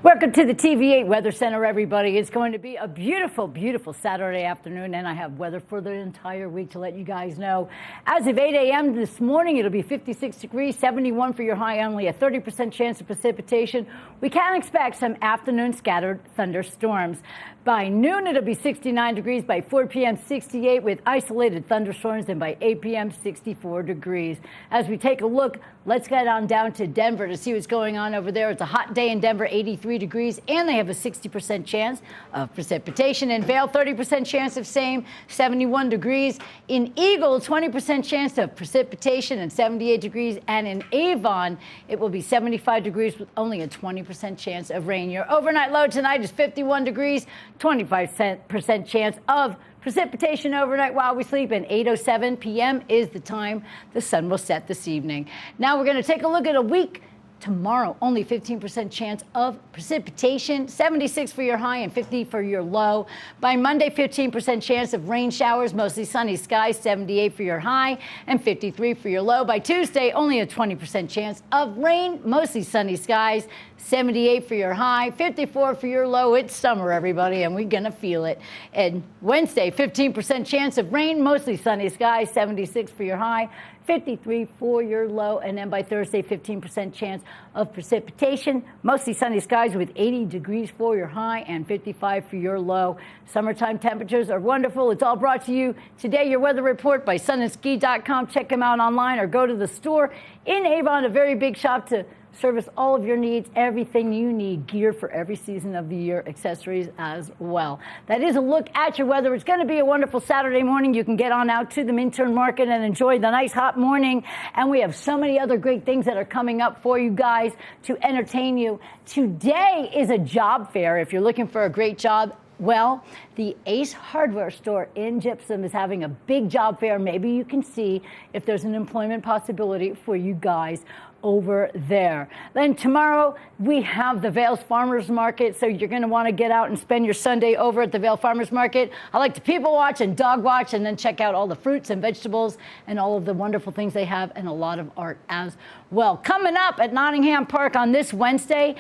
Welcome to the TV8 Weather Center, everybody. It's going to be a beautiful, beautiful Saturday afternoon, and I have weather for the entire week to let you guys know. As of 8 a.m. this morning, it'll be 56 degrees, 71 for your high, only a 30% chance of precipitation. We can expect some afternoon scattered thunderstorms. By noon, it'll be 69 degrees. By 4 p.m., 68 with isolated thunderstorms. And by 8 p.m., 64 degrees. As we take a look, let's get on down to Denver to see what's going on over there. It's a hot day in Denver, 83 degrees, and they have a 60% chance of precipitation. In Vail, 30% chance of same, 71 degrees. In Eagle, 20% chance of precipitation and 78 degrees. And in Avon, it will be 75 degrees with only a 20% chance of rain. Your overnight low tonight is 51 degrees. 25% chance of precipitation overnight while we sleep, and 8:07 p.m. is the time the sun will set this evening. Now we're going to take a look at a week. Tomorrow, only 15% chance of precipitation, 76 for your high and 50 for your low. By Monday, 15% chance of rain showers, mostly sunny skies, 78 for your high and 53 for your low. By Tuesday, only a 20% chance of rain, mostly sunny skies, 78 for your high, 54 for your low. It's summer, everybody, and we're going to feel it. And Wednesday, 15% chance of rain, mostly sunny skies, 76 for your high, 53 for your low. And then by Thursday, 15% chance of precipitation, mostly sunny skies with 80 degrees for your high and 55 for your low. Summertime temperatures are wonderful. It's all brought to you today, your weather report by sunandski.com. Check them out online or go to the store in Avon, a very big shop to service all of your needs, everything you need, gear for every season of the year, accessories as well. That is a look at your weather. It's going to be a wonderful Saturday morning. You can get on out to the Minturn Market and enjoy the nice hot morning. And we have so many other great things that are coming up for you guys to entertain you. Today is a job fair. If you're looking for a great job, well, the Ace Hardware store in Gypsum is having a big job fair. Maybe you can see if there's an employment possibility for you guys over there. Then tomorrow we have the Vail's Farmers Market, so you're going to want to get out and spend your Sunday over at the Vail Farmers Market. I like to people watch and dog watch and then check out all the fruits and vegetables and all of the wonderful things they have and a lot of art as well. Coming up at Nottingham Park on this Wednesday,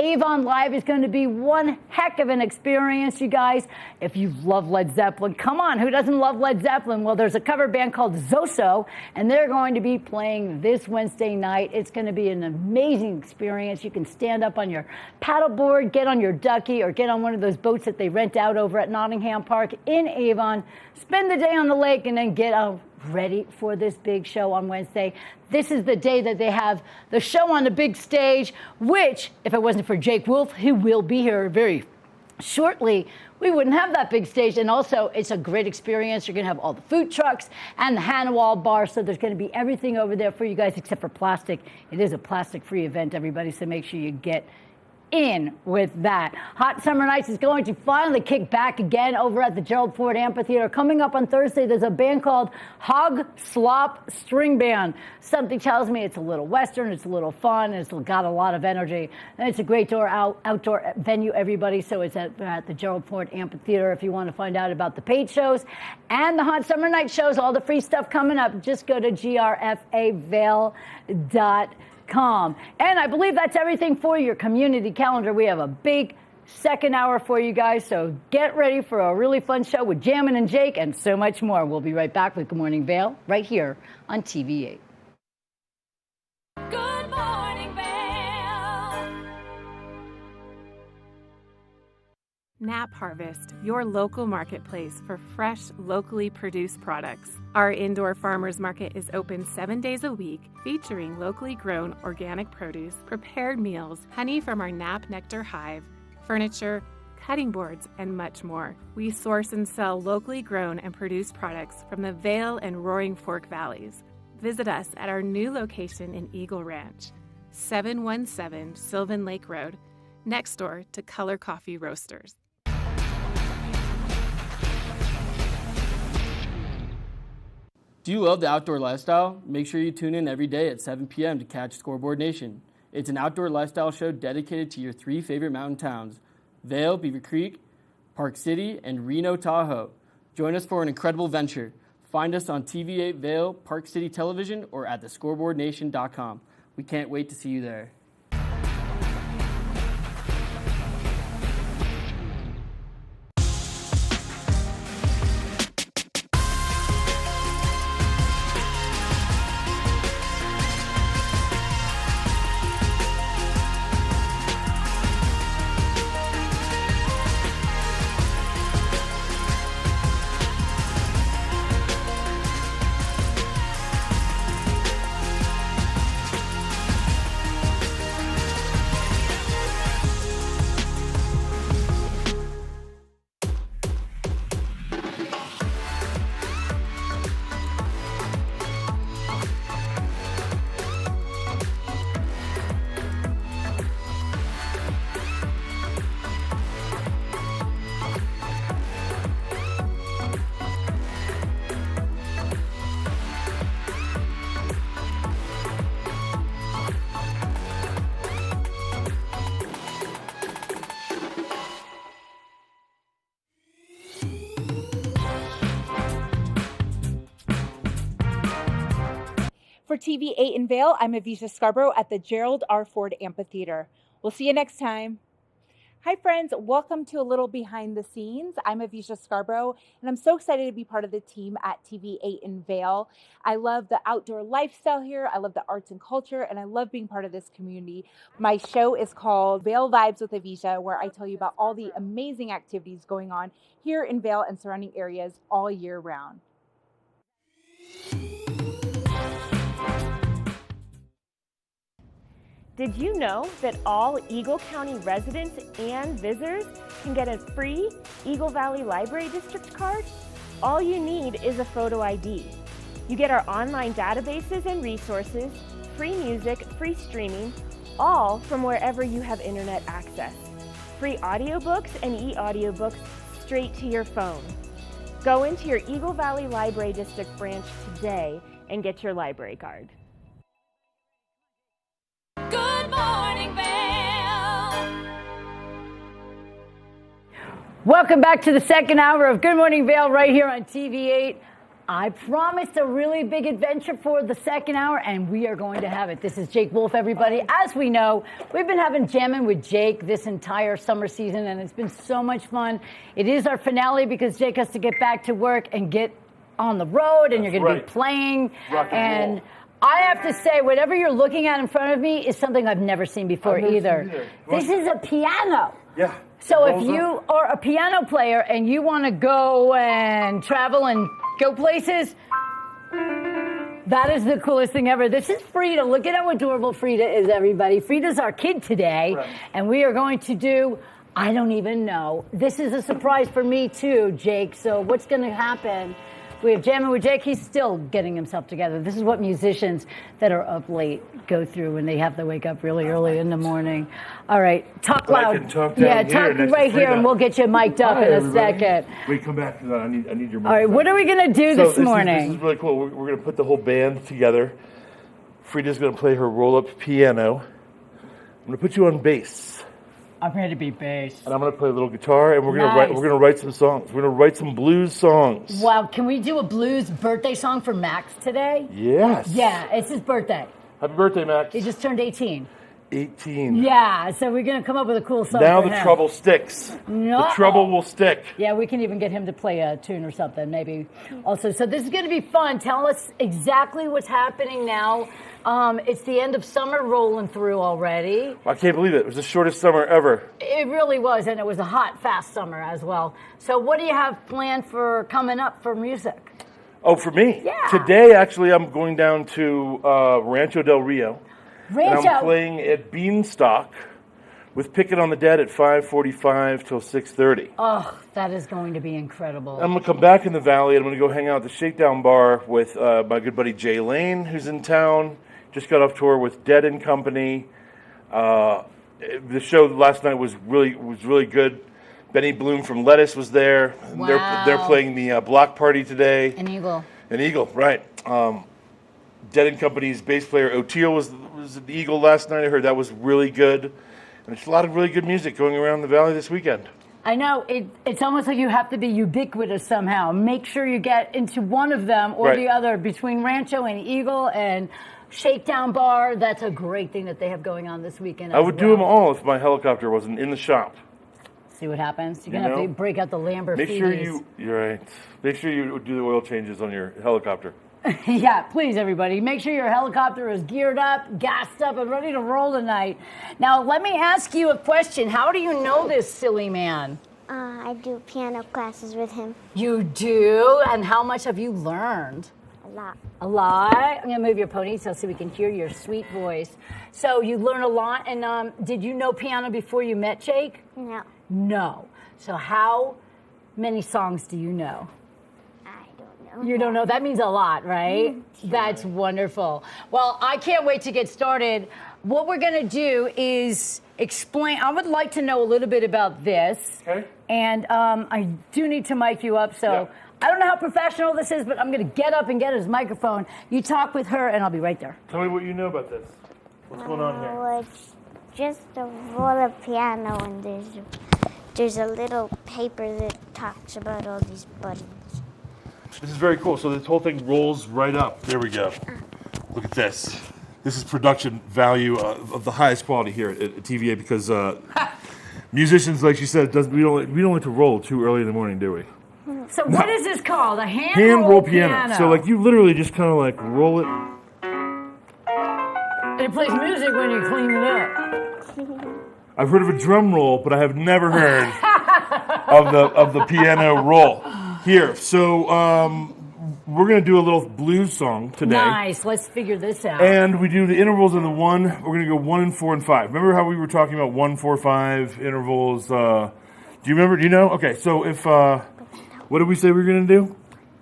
Avon Live is going to be one heck of an experience, you guys. If you love Led Zeppelin, come on, who doesn't love Led Zeppelin? Well, there's a cover band called Zoso, and they're going to be playing this Wednesday night. It's going to be an amazing experience. You can stand up on your paddleboard, get on your ducky, or get on one of those boats that they rent out over at Nottingham Park in Avon, spend the day on the lake, and then get out ready for this big show on Wednesday. This is the day that they have the show on the big stage, which, if it wasn't for Jake Wolf, who will be here very shortly, we wouldn't have that big stage. And also, it's a great experience. You're going to have all the food trucks and the Hanawal bar, so there's going to be everything over there for you guys except for plastic. It is a plastic-free event, everybody, so make sure you get in with that. Hot Summer Nights is going to finally kick back again over at the Gerald Ford Amphitheater. Coming up on Thursday, there's a band called Hog Slop String Band. Something tells me it's a little Western, it's a little fun, it's got a lot of energy. And it's a great outdoor venue, everybody, so it's at the Gerald Ford Amphitheater. If you want to find out about the paid shows and the Hot Summer Night shows, all the free stuff coming up, just go to grfavail.com. TVAid.com. And I believe that's everything for your community calendar. We have a big second hour for you guys, so get ready for a really fun show with Jammin and Jake and so much more. We'll be right back with Good Morning Vail right here on TV8. Good morning, Vail. Nap Harvest, your local marketplace for fresh, locally produced products. Our indoor farmers market is open 7 days a week, featuring locally grown organic produce, prepared meals, honey from our Nap Nectar hive, furniture, cutting boards, and much more. We source and sell locally grown and produced products from the Vail and Roaring Fork Valleys. Visit us at our new location in Eagle Ranch, 717 Sylvan Lake Road, next door to Color Coffee Roasters. Do you love the outdoor lifestyle? Make sure you tune in every day at 7 p.m. to catch Scoreboard Nation. It's an outdoor lifestyle show dedicated to your 3 favorite mountain towns, Vail, Beaver Creek, Park City, and Reno, Tahoe. Join us for an incredible venture. Find us on TV8 Vail, Park City Television, or at thescoreboardnation.com. We can't wait to see you there. For TV8 in Vail, I'm Avisha Scarborough at the Gerald R. Ford Amphitheater. We'll see you next time. Hi friends, welcome to a little behind the scenes. I'm Avisha Scarborough, and I'm so excited to be part of the team at TV8 in Vail. I love the outdoor lifestyle here, I love the arts and culture, and I love being part of this community. My show is called Vail Vibes with Avisha, where I tell you about all the amazing activities going on here in Vail and surrounding areas all year round. Did you know that all Eagle County residents and visitors can get a free Eagle Valley Library District card? All you need is a photo ID. You get our online databases and resources, free music, free streaming, all from wherever you have internet access. Free audiobooks and e-audiobooks straight to your phone. Go into your Eagle Valley Library District branch today and get your library card. Good morning, Vail. Welcome back to the second hour of Good Morning Vail right here on TV8. I promised a really big adventure for the second hour, and we are going to have it. This is Jake Wolf, everybody. As we know, we've been having Jammin with Jake this entire summer season, and it's been so much fun. It is our finale because Jake has to get back to work and get on the road, and you're going to be playing. And I have to say, whatever you're looking at in front of me is something I've never seen before either. This is a piano. Yeah. So if you are a piano player and you want to go and travel and go places, that is the coolest thing ever. This is Frida. Look at how adorable Frida is, everybody. Frida's our kid today, and we are going to do, I don't even know. This is a surprise for me too, Jake. So what's going to happen? We have Jammin with Jake. He's still getting himself together. This is what musicians that are up late go through when they have to wake up really early in the morning. All right, talk loud. I can talk down talk here right here, and we'll get you mic'd up in a second. Wait, come back because I need your. All right, what are we gonna do this morning? This is really cool. We're going to put the whole band together. Frida's going to play her roll-up piano. I'm going to put you on bass. I'm ready to be bass. And I'm going to play a little guitar, and we're going to write some songs. We're going to write some blues songs. Wow, can we do a blues birthday song for Max today? Yes. Yeah, it's his birthday. Happy birthday, Max. He just turned 18. 18. Yeah, so we're going to come up with a cool song Now for the him. trouble sticks. No. The trouble will stick. Yeah, we can even get him to play a tune or something, maybe. Also, so this is going to be fun. Tell us exactly what's happening now. It's the end of summer rolling through already. I can't believe it. It was the shortest summer ever. It really was, and it was a hot, fast summer as well. So what do you have planned for coming up for music? Oh, for me? Yeah. Today, actually, I'm going down to Rancho del Rio. And Rancho. I'm playing at Beanstalk with Picket on the Dead at 5:45 till 6:30. Oh, that is going to be incredible. I'm going to come back in the valley, and I'm going to go hang out at the Shakedown Bar with my good buddy Jay Lane, who's in town. Just got off tour with Dead and Company. The show last night was really good. Benny Bloom from Lettuce was there. Wow. They're playing the block party today. An Eagle. An Eagle, right. Dead and Company's bass player O'Teal was the Eagle last night. I heard that was really good. And there's a lot of really good music going around the valley this weekend. I know, it's almost like you have to be ubiquitous somehow. Make sure you get into one of them or Right. the other. Between Rancho and Eagle and Shakedown Bar, that's a great thing that they have going on this weekend. I would do them all if my helicopter wasn't in the shop. See what happens. You're You going to have know? to break out the Lamborghinis. Make sure you're right. Make sure you do the oil changes on your helicopter. Yeah, please, everybody. Make sure your helicopter is geared up, gassed up, and ready to roll tonight. Now, let me ask you a question. How do you know this silly man? I do piano classes with him. You do? And how much have you learned? A lot. A lot? I'm going to move your ponytail so we can hear your sweet voice. So you learn a lot. And did you know piano before you met Jake? No. No. So how many songs do you know? I don't know. You don't know? That means a lot, right? That's wonderful. Well, I can't wait to get started. What we're going to do is explain. I would like to know a little bit about this. Okay. And I do need to mic you up. So I don't know how professional this is, but I'm going to get up and get his microphone. You talk with her, and I'll be right there. Tell me what you know about this. What's going on here? Well, it's just a roll of piano, and there's a little paper that talks about all these buttons. This is very cool. So this whole thing rolls right up. There we go. Look at this. This is production value of the highest quality here at TVA because musicians, like you said, we don't like to roll too early in the morning, do we? So what is this called? A hand roll piano. So like you literally just kind of like roll it. And it plays music when you clean it up. I've heard of a drum roll, but I have never heard of the piano roll. Here, so we're going to do a little blues song today. Nice. Let's figure this out. And we do the intervals in the 1. We're going to go 1 and 4 and 5. Remember how we were talking about 1, 4, 5 intervals? Do you remember? Do you know? Okay, so if what did we say we were going to do?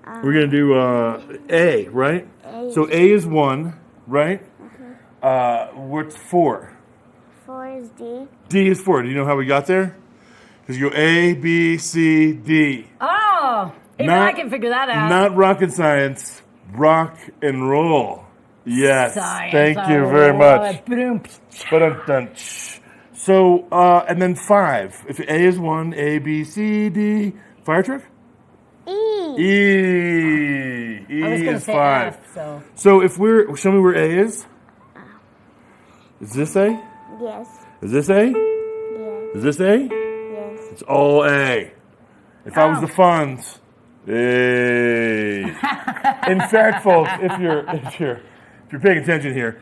We're going to do A, right? So A is 1, right? What's 4? 4 is D. D is 4. Do you know how we got there? Because you go A, B, C, D. Oh, even I can figure that out. Not rocket science, rock and roll. Yes, Science, thank I you very love much. it. Boom. Ba-dun-dun. So, and then 5. If A is 1, A, B, C, D. Fire truck? E. E. E I was gonna is say 5. F, So if show me where A is. Is this A? Yes. Is this A? Yes. Is this A? Yes. It's all A. If I was the funds, A. In fact, folks, if you're paying attention here,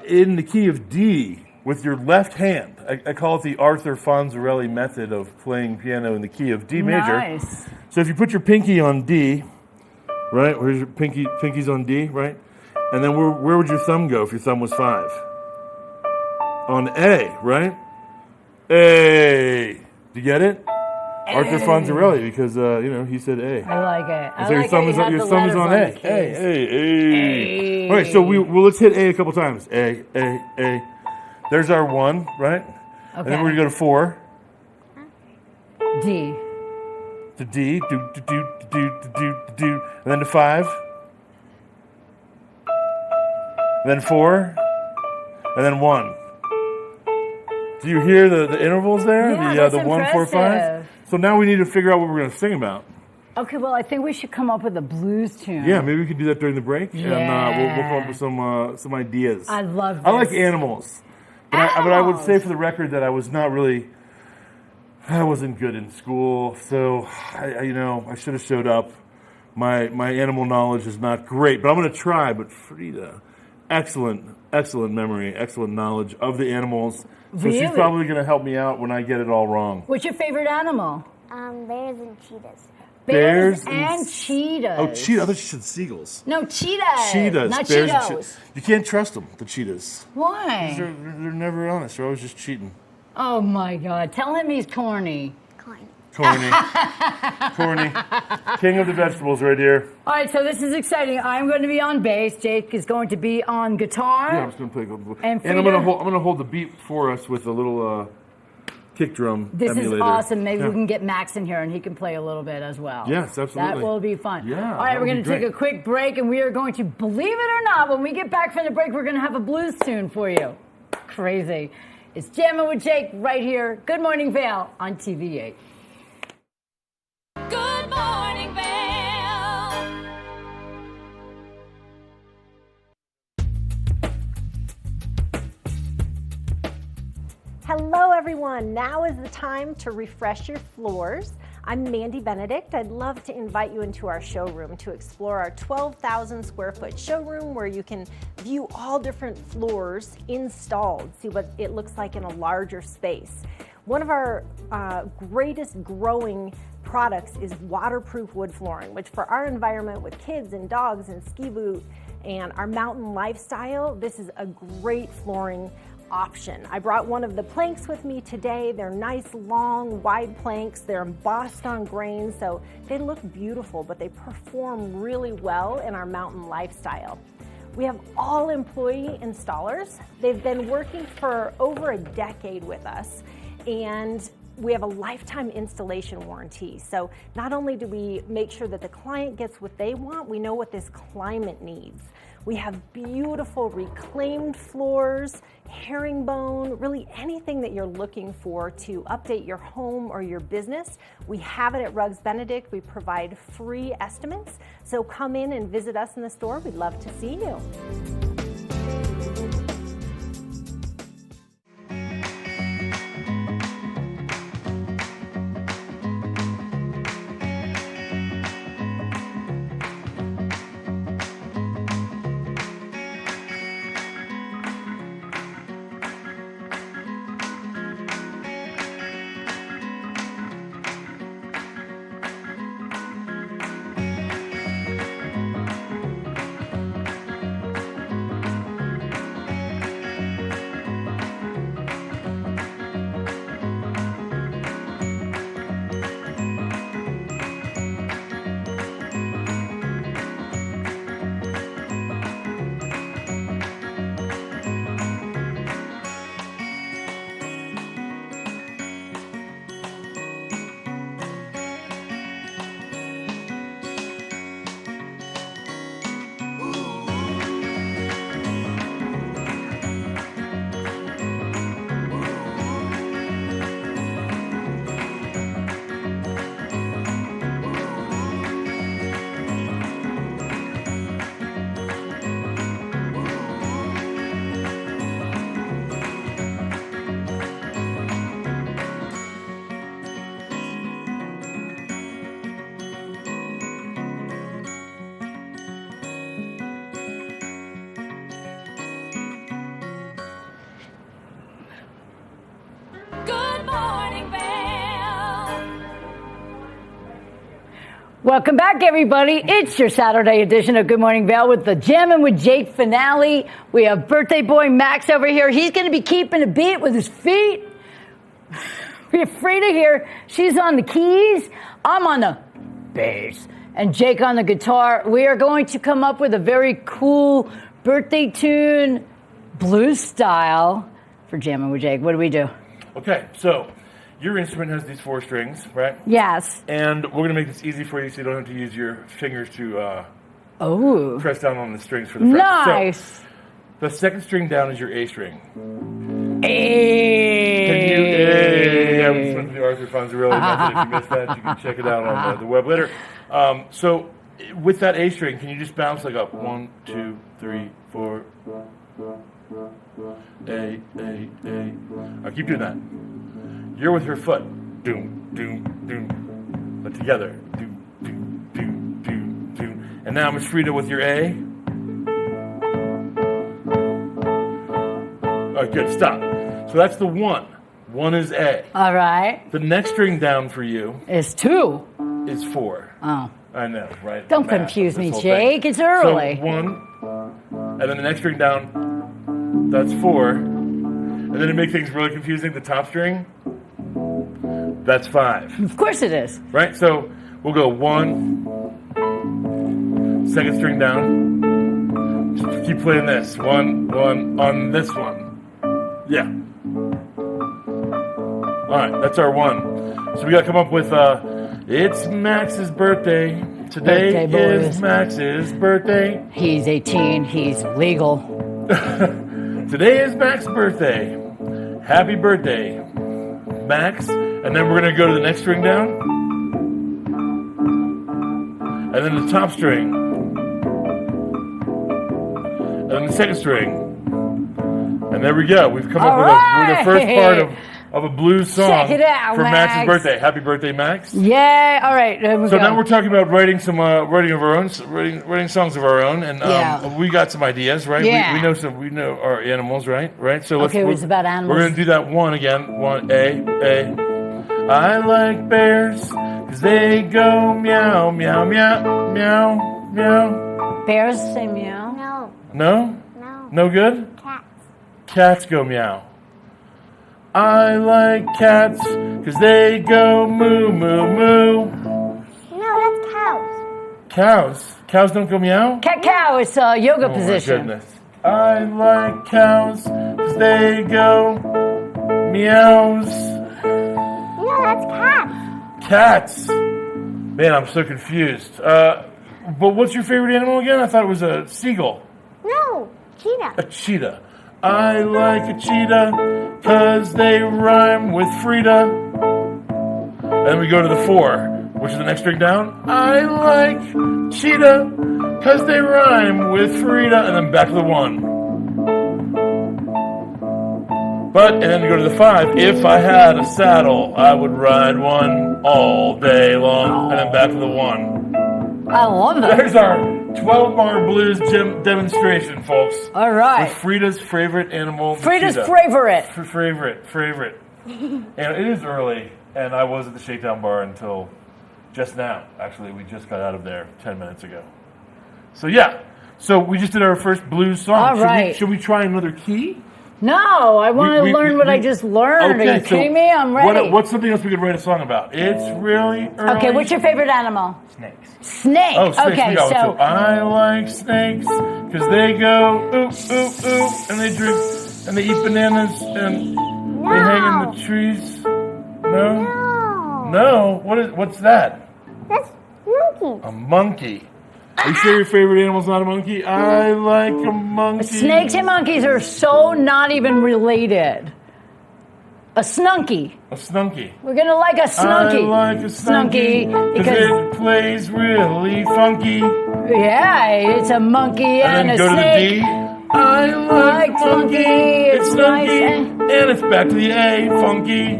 in the key of D with your left hand, I call it the Arthur Fonzarelli method of playing piano in the key of D major. Nice. So if you put your pinky on D, right? Where's your pinky? Pinky's on D, right? And then where would your thumb go if your thumb was 5? On A, right? A. Do you get it? Arthur Fonzarelli, because he said A. I like it. So your thumb is on A. A. All right, so let's hit A a couple times. A. There's our 1, right? Okay. And then we're gonna go to 4. D. To D. Do. And then to 5. And then 4. And then 1. Do you hear the intervals there? Yeah, the 1, 4, 5. impressive. So now we need to figure out what we're going to sing about. Okay, well, I think we should come up with a blues tune. Yeah, maybe we could do that during the break, Yeah. and we'll come up with some ideas. I love this. I like animals. But I would say for the record that I wasn't good in school, so I should have showed up. My animal knowledge is not great, but I'm going to try. But Frida, excellent memory, excellent knowledge of the animals. So she's Really? probably going to help me out when I get it all wrong. What's your favorite animal? Bears and cheetahs. Bears and cheetahs. Oh, cheetahs. I thought she said seagulls. No, cheetahs. Cheetahs. Not bears and Cheetos. You can't trust them, the cheetahs. Why? They're never honest. They're always just cheating. Oh, my God. Tell him he's corny. Corny. Corny. King of the vegetables right here. All right, so this is exciting. I'm going to be on bass. Jake is going to be on guitar. Yeah, I'm just going to play a couple. And I'm going to hold the beat for us with a little kick drum This emulator. is awesome. Maybe Yeah. we can get Max in here and he can play a little bit as well. Yes, absolutely. That will be fun. Yeah, All right, that we're would going be to take great. a quick break, and we are going to, believe it or not, when we get back from the break, we're going to have a blues tune for you. Crazy. It's Jammin' with Jake right here. Good Morning Vail on TV8. Good morning, Vail. Hello, everyone. Now is the time to refresh your floors. I'm Mandy Benedict. I'd love to invite you into our showroom to explore our 12,000 square foot showroom where you can view all different floors installed, see what it looks like in a larger space. One of our greatest growing products is waterproof wood flooring, which for our environment with kids and dogs and ski boot and our mountain lifestyle, this is a great flooring option. I brought one of the planks with me today. They're nice, long, wide planks. They're embossed on grain, so they look beautiful, but they perform really well in our mountain lifestyle. We have all employee installers. They've been working for over a decade with us, and we have a lifetime installation warranty. So not only do we make sure that the client gets what they want, we know what this climate needs. We have beautiful reclaimed floors, herringbone, really anything that you're looking for to update your home or your business. We have it at Rugs Benedict. We provide free estimates. So come in and visit us in the store. We'd love to see you. Good morning, Vail. Welcome back, everybody. It's your Saturday edition of Good Morning Vail with the Jammin' with Jake finale. We have birthday boy Max over here. He's going to be keeping a beat with his feet. We have Frida here. She's on the keys. I'm on the bass. And Jake on the guitar. We are going to come up with a very cool birthday tune, blues style, for Jammin' with Jake. What do we do? Okay, so your instrument has these 4 strings, right? Yes. And we're going to make this easy for you so you don't have to use your fingers to press down on the strings for the frets. Nice. So, the second string down is your A string. A. Can you? A. I was with the Arthur Fonzarelli method. If you missed that, you can check it out on the web later. So with that A string, can you just bounce like up 1, 2, 3, 4. A. I'll keep doing that. You're with your foot. Doom, doom, doom. But together. Doom, doom, doom, doom, doom. And now Miss Frida with your A. All right, good. Stop. So that's the 1. 1 is A. All right. The next string down for you is 2. Is 4. Oh. I know, right? Don't confuse me, Jake. It's early. So 1, and then the next string down, that's 4. And then to make things really confusing, the top string, that's 5. Of course it is. Right? So we'll go 1, second string down. Just keep playing this. 1 on this one. Yeah. All right, that's our 1. So we got to come up with it's Max's birthday. Today is Max's birthday. He's 18. He's legal. Today is Max's birthday. Happy birthday, Max. And then we're going to go to the next string down. And then the top string. And then the second string. And there we go. We've come up with the first part of a blues song. Check it out, for Max. Max's birthday. Happy birthday, Max. Yeah. All right. So now we're talking about writing some writing of our own, writing songs of our own, and we got some ideas, right? Yeah. We know our animals, right? So let's. Okay, it's about animals. We're gonna do that one again. 1 A. I like bears because they go meow meow meow meow meow. Bears say meow. No. No good. Cats go meow. I like cats because they go moo moo moo. No, that's cows. Cows don't go meow? Cat-cow is a yoga Oh position. my goodness. I like cows because they go meows. No, that's cats. Cats. Man, I'm so confused. But what's your favorite animal again? I thought it was a seagull. No, cheetah. A cheetah. I like a cheetah because they rhyme with Frida. And then we go to the 4, which is the next string down. I like cheetah because they rhyme with Frida. And then back to the 1. And then we go to the 5. If I had a saddle, I would ride one all day long. And then back to the 1. I love that. There's our 12-bar blues demonstration, folks. All right. With Frida's favorite animal. Frida's cheetah. Favorite. And it is early, and I was at the Shakedown Bar until just now. Actually, we just got out of there 10 minutes ago. So yeah. So we just did our first blues song. All right. Should we try another key? No, I want to learn what I just learned. Okay, Are you kidding me? I'm ready. What's something else we could write a song about? It's really early. Okay, what's your favorite animal? Snakes. Snake. Oh, snakes. Okay, We got one, so too. I like snakes because they go oop, oop, oop, and they drink, and they eat bananas, and they hang in the trees. No? What's that? That's monkey. A monkey. Are you sure your favorite animal's not a monkey? I like a monkey. Snakes and monkeys are so not even related. A snunky. A snunky. We're gonna like a snunky. I like a snunky because it plays really funky. Yeah, it's a monkey and a go snake. To the D. I like funky. It's nice funky, and it's back to the A, funky.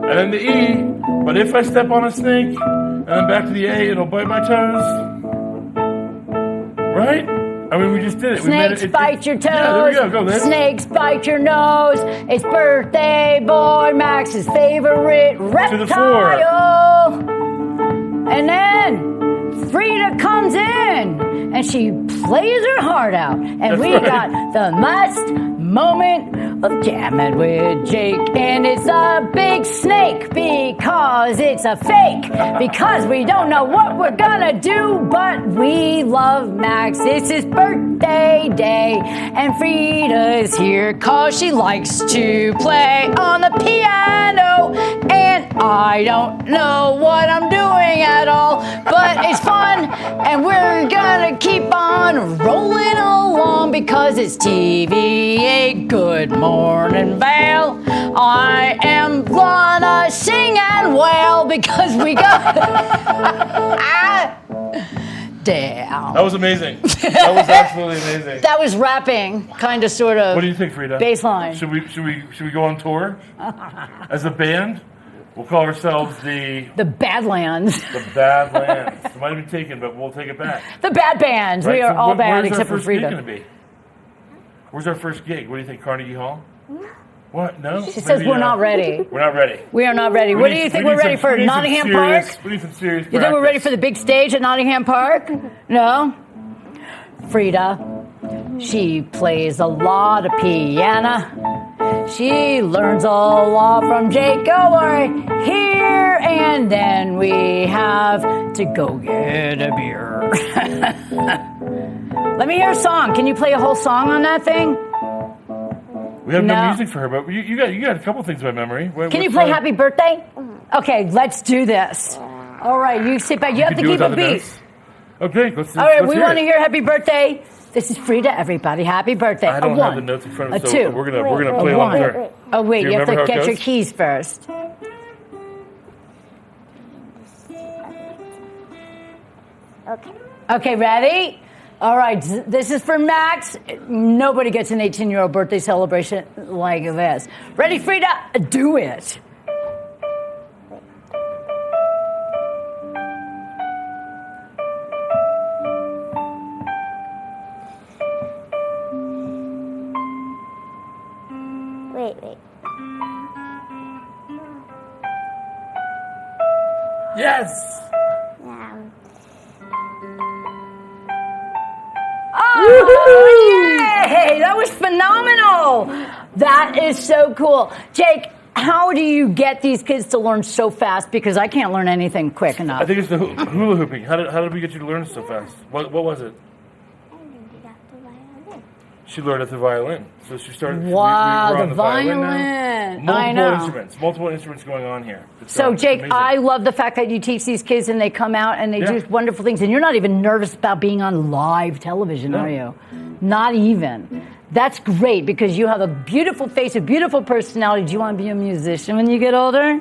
And then the E. But if I step on a snake and then back to the A, it'll bite my toes. Right? I mean, we just did it. Snakes bite your toes. Yeah, there we go. Go, Liz. Snakes bite your nose. It's birthday boy Max's favorite reptile. To the 4. And then Frida comes in and she plays her heart out. And That's we right. got the last moment of Jammin' with Jake. And it's a big snake because it's a fake. Because we don't know what we're gonna do, but we love Max. It's his birthday day. And Frida is here cause she likes to play on the piano. And I don't know what I'm doing at all, but it's fun and we're gonna gonna keep on rolling along because it's TVA. Good morning, Vail. I am gonna sing and wail because we got. Damn. That was amazing. That was absolutely amazing. That was rapping, kind of, sort of. What do you think, Frida? Bass line. Should we go on tour as a band? We'll call ourselves the Badlands. The Badlands. It might have been taken, but we'll take it back. The Bad Bands. Right? We are So all bad where's except our for first gig Frida. gonna be? Where's our first gig? What do you think, Carnegie Hall? What? No? She says we're not ready. We're not ready. We are not ready. What do you think we're ready for? Nottingham Park? We need some serious You think we're ready for the big stage at Nottingham Park? No? Frida, she plays a lot of piano. She learns a lot from Jake Gower here, and then we have to go get a beer. Let me hear a song. Can you play a whole song on that thing? We have no music for her, but you got a couple things by memory. Can you play Happy Birthday? Okay, let's do this. All right, you sit back. You have to keep a beat. Okay, let's. All right, let's we want to hear Happy Birthday. This is Frida, everybody. Happy birthday. I don't a have the one, notes in front a of me, two, so we're gonna play a along with one. her. Oh wait, Do you have remember to how it get your goes? keys first. Okay. Okay, ready? All right, this is for Max. Nobody gets an 18-year-old birthday celebration like this. Ready, Frida? Do it. Wait. Yes. Oh, yay! That was phenomenal. That is so cool. Jake, how do you get these kids to learn so fast? Because I can't learn anything quick enough. I think it's the hula hooping. How did we get you to learn so fast? What was it? She learned at the violin. So she started. Wow, we're on the violin violin. now. I know. Multiple instruments going on here. So, Jake, amazing. I love the fact that you teach these kids and they come out and they do wonderful things. And you're not even nervous about being on live television, are you? Not even. That's great because you have a beautiful face, a beautiful personality. Do you want to be a musician when you get older?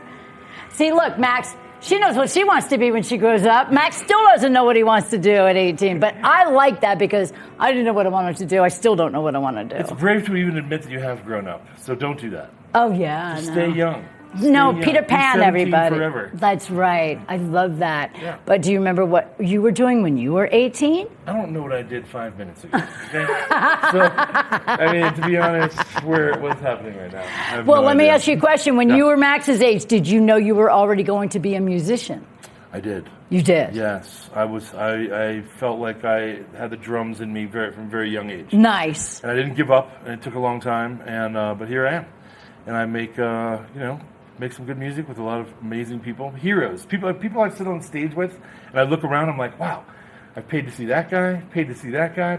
See, look, Max, she knows what she wants to be when she grows up. Max still doesn't know what he wants to do at 18. But I like that because I didn't know what I wanted to do. I still don't know what I want to do. It's brave to even admit that you have grown up. So don't do that. Oh, yeah. Just no. stay young. No, Stay Peter young. Be Pan, 17 everybody. Forever. That's right. I love that. Yeah. But do you remember what you were doing when you were 18? I don't know what I did 5 minutes ago. Okay? So, I mean, to be honest, what's happening right now? I have Well, no let me idea. ask you a question. When you were Max's age, did you know you were already going to be a musician? I did. You did? Yes, I was. I felt like I had the drums in me from a very young age. Nice. And I didn't give up, and it took a long time, and but here I am, and I make make some good music with a lot of amazing people, heroes, people I sit on stage with, and I look around, I'm like, wow, I've paid to see that guy, paid to see that guy,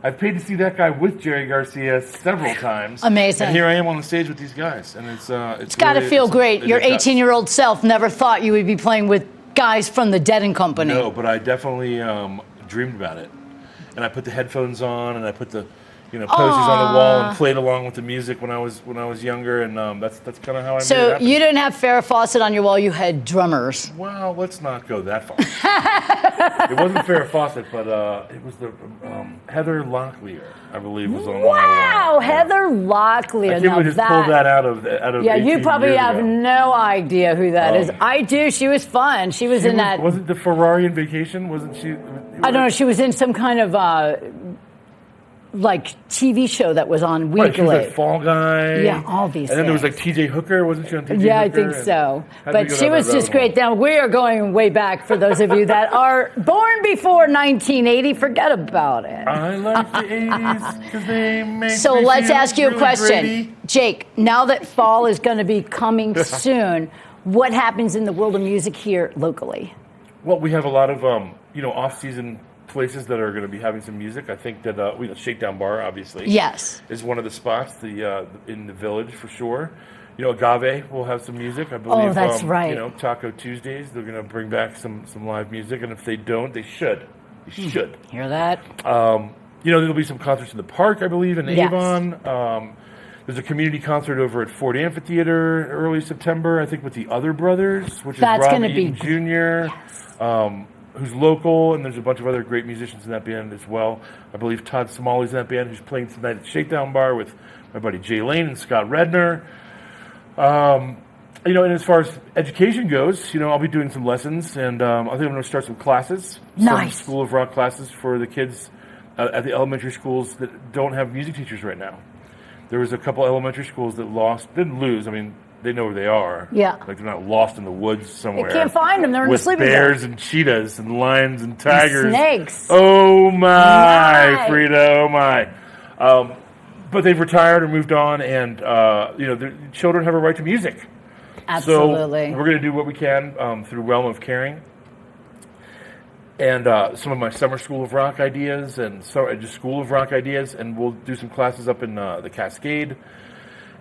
I've paid to see that guy with Jerry Garcia several times. Amazing. And here I am on the stage with these guys, and it's Got to really- feel it's- great. it Your does. 18-year-old self never thought you would be playing with guys from the Dead and Company. No, but I definitely dreamed about it, and I put the headphones on, and I put the posters on the wall, and played along with the music when I was younger, and that's kind of how I made it So happen. you didn't have Farrah Fawcett on your wall, you had drummers. Well, let's not go that far. It wasn't Farrah Fawcett, but it was the Heather Locklear, I believe, was on my wall. Wow, Heather Locklear. I can't Now believe just pulled that out of Yeah, 18 you probably years have ago. no idea who that is. I do. She was fun. She was in that. Wasn't the Ferrari in Vacation? Wasn't she? I don't know. She was in some kind of like TV show that was on Right, weekly. she was like Fall Guy. Yeah, all these And then there was things. like T.J. Hooker, wasn't she on T.J. Yeah, I Hooker? think And so. how did we But go she down was that just rabbit great. Now, we are going way back for those of you that are born before 1980. Forget about it. I like the 80s because they make So me let's feel ask you a really question. gritty. Jake, now that fall is going to be coming soon, what happens in the world of music here locally? Well, we have a lot of off-season places that are going to be having some music. I think that Shakedown Bar, obviously, Yes. is one of the spots. In the Village for sure. Agave will have some music. I believe. Oh, that's right. Taco Tuesdays, they're going to bring back some live music, and if they don't, they should. You should. Hear that? There'll be some concerts in the park, I believe, in Yes. Avon. There's a community concert over at Ford Amphitheater early September, I think, with the Other Brothers, which That's is Rob gonna be Eaton Jr., who's local, and there's a bunch of other great musicians in that band as well. I believe Todd Smalley's in that band, who's playing tonight at Shakedown Bar with my buddy Jay Lane and Scott Redner. And as far as education goes, I'll be doing some lessons, and I think I'm going to start some classes, Nice. some School of Rock classes for the kids at the elementary schools that don't have music teachers right now. There was a couple elementary schools that didn't lose. I mean, they know where they are. Yeah. Like they're not lost in the woods somewhere. You can't find them. They're in the with sleeping bears bag. and cheetahs and lions and tigers. Snakes. Oh my, My. Frida, oh my. But they've retired or moved on, and the children have a right to music. Absolutely. So we're going to do what we can through Realm of Caring. And some of my summer School of Rock ideas and just School of Rock ideas. And we'll do some classes up in the Cascade.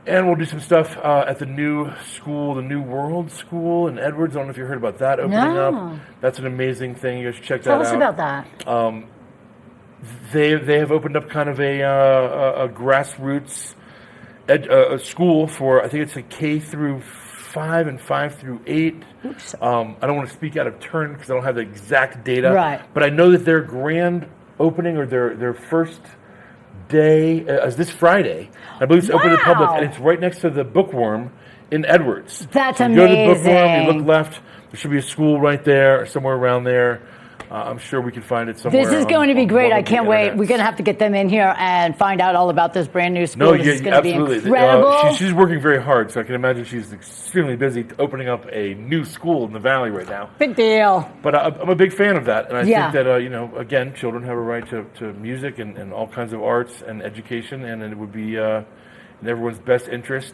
And we'll do some stuff at the new school, the New World School in Edwards. I don't know if you heard about that opening up. That's an amazing thing. You guys should check that out. Tell us about that. They have opened up kind of a grassroots school for, I think it's a K through 5 and 5 through 8. Oops. I don't want to speak out of turn because I don't have the exact data. Right. But I know that their grand opening or their first day is this Friday. I believe it's open to the public, and it's right next to the Bookworm in Edwards. That's so you go to the Bookworm, amazing. you look left. There should be a school right there or somewhere around there. I'm sure we can find it somewhere. This is going to be great. I can't wait. We're going to have to get them in here and find out all about this brand new school. This is going to be incredible. She's working very hard, so I can imagine she's extremely busy opening up a new school in the Valley right now. Big deal. But I'm a big fan of that, and I Yeah. think that again, children have a right to music and all kinds of arts and education, and it would be in everyone's best interest,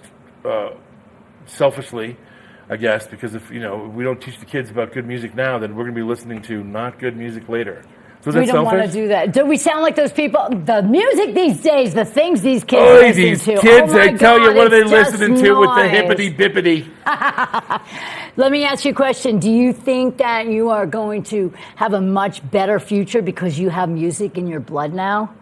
selfishly, I guess, because if we don't teach the kids about good music now, then we're going to be listening to not good music later. So is We that don't selfish? want to do that. Do we sound like those people? The music these days, the things these kids Oh, listen these to. kids! Oh my I tell you, God, what are they it's just listening to with the noise. hippity bippity? Let me ask you a question. Do you think that you are going to have a much better future because you have music in your blood now?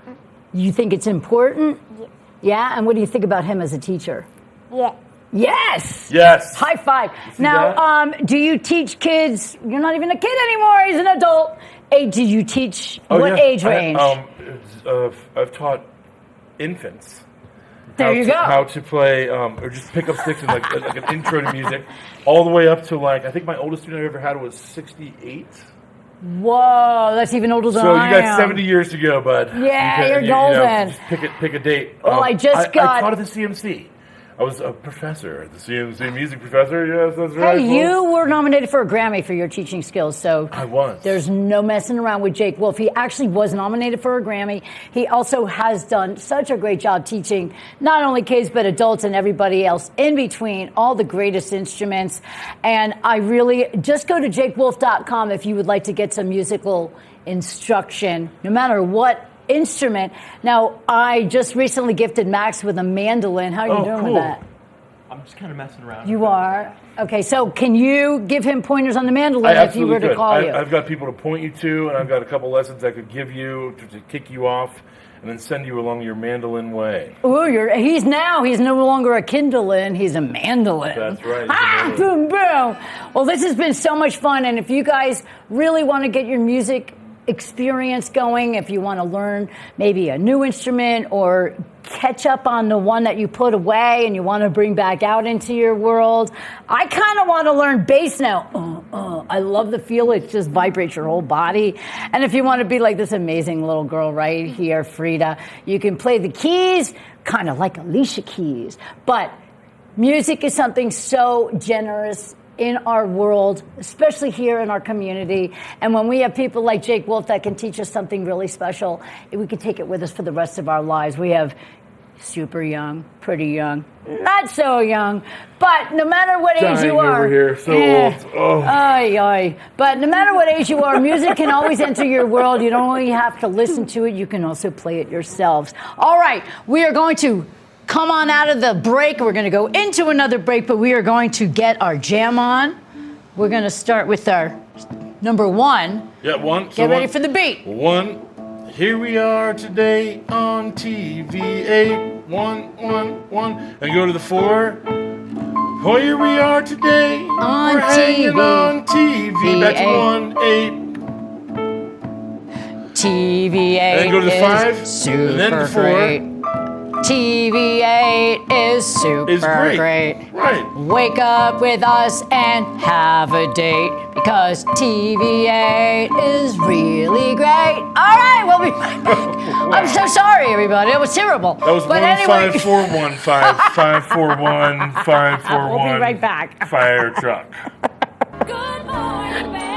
You think it's important? Yeah. Yeah? And what do you think about him as a teacher? Yeah. Yes. Yes. High five. See Now, do you teach kids? You're not even a kid anymore. He's an adult. Did you teach what age range? I've taught infants. There you go. How to play, or just pick up sticks and like an intro to music, all the way up to I think my oldest student I ever had was 68. Whoa, that's even older than So I you got am. 70 years to go, bud. Yeah, you're golden. Just pick a date. Well, I just I got- taught at the CMC. I was a professor at the CMC, music professor. Yes, that's right. Hey, you were nominated for a Grammy for your teaching skills, so I was. There's no messing around with Jake Wolf. He actually was nominated for a Grammy. He also has done such a great job teaching not only kids but adults and everybody else in between, all the greatest instruments. And I really just go to jakewolf.com if you would like to get some musical instruction, no matter what instrument. Now, I just recently gifted Max with a mandolin. How are you doing cool. with that? I'm just kind of messing around. You are? Okay, so can you give him pointers on the mandolin I if he were to could. call you? I've got people to point you to, and I've got a couple lessons I could give you to kick you off, and then send you along your mandolin way. Ooh, he's no longer a kindolin, he's a mandolin. That's right. Ah, boom, boom. Well, this has been so much fun, and if you guys really want to get your music experience going, if you want to learn maybe a new instrument or catch up on the one that you put away and you want to bring back out into your world. I kind of want to learn bass now. I love the feel. It just vibrates your whole body. And if you want to be like this amazing little girl right here, Frida, you can play the keys kind of like Alicia Keys. But music is something so generous in our world, especially here in our community. And when we have people like Jake Wolf that can teach us something really special, we can take it with us for the rest of our lives. We have super young, pretty young, not so young, but no matter what age Dying you are. over here, so old. Oh. Ay, ay. But no matter what age you are, music can always enter your world. You don't only have to listen to it, you can also play it yourselves. All right, we are going to come on out of the break. We're going to go into another break, but we are going to get our jam on. We're going to start with our Number 1. Yeah, 1. Get ready for the beat. 1. Here we are today on TV8. 1, 1, 1. And go to the 4. Oh, here we are today. On We're hanging TV. on TV. Back to 1, 8. TV8 And then go to the 5. super and then the 4. great. TV8 is super great. Right. Wake up with us and have a date because TV8 is really great. All right, we'll be right back. I'm so sorry, everybody. It was terrible. That was but 15415 541 541. We'll be right back. Fire truck. Good morning, Vail.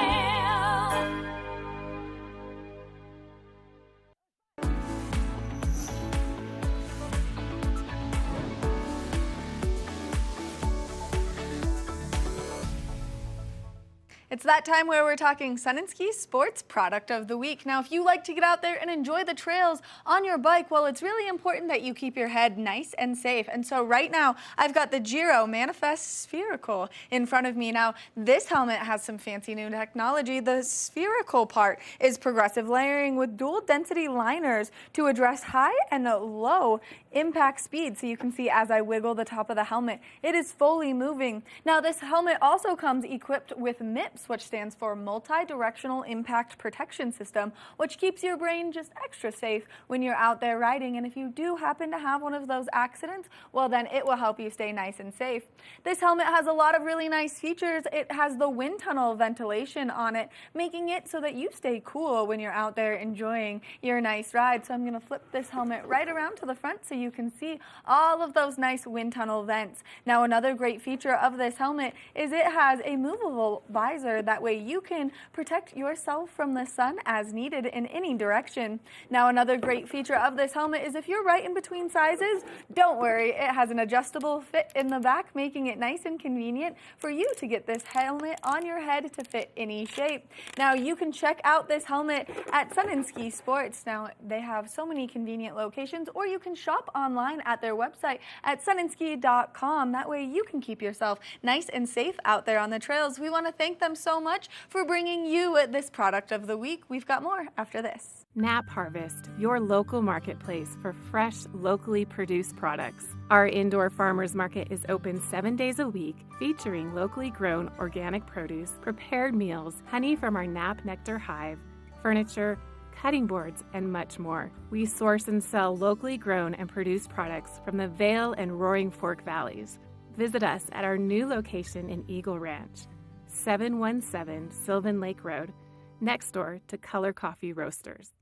It's that time where we're talking Sun and Ski Sports Product of the Week. Now, if you like to get out there and enjoy the trails on your bike, well, it's really important that you keep your head nice and safe. And so right now, I've got the Giro Manifest Spherical in front of me. Now, this helmet has some fancy new technology. The spherical part is progressive layering with dual density liners to address high and low impact speed. So you can see as I wiggle the top of the helmet, it is fully moving. Now, this helmet also comes equipped with MIPS, which stands for Multi-Directional Impact Protection System, which keeps your brain just extra safe when you're out there riding. And if you do happen to have one of those accidents, well, then it will help you stay nice and safe. This helmet has a lot of really nice features. It has the wind tunnel ventilation on it, making it so that you stay cool when you're out there enjoying your nice ride. So I'm going to flip this helmet right around to the front so you can see all of those nice wind tunnel vents. Now, another great feature of this helmet is it has a movable visor. That way you can protect yourself from the sun as needed in any direction. Now, another great feature of this helmet is if you're right in between sizes, don't worry, it has an adjustable fit in the back, making it nice and convenient for you to get this helmet on your head to fit any shape. Now, you can check out this helmet at Sun and Ski Sports. Now, they have so many convenient locations, or you can shop online at their website at sunandski.com. That way you can keep yourself nice and safe out there on the trails. We want to thank them so much for bringing you this product of the week. We've got more after this. Nap Harvest, your local marketplace for fresh, locally produced products. Our indoor farmers market is open 7 days a week, featuring locally grown organic produce, prepared meals, honey from our Nap Nectar hive, furniture, cutting boards, and much more. We source and sell locally grown and produced products from the Vail and Roaring Fork Valleys. Visit us at our new location in Eagle Ranch, 717 Sylvan Lake Road, next door to Color Coffee Roasters.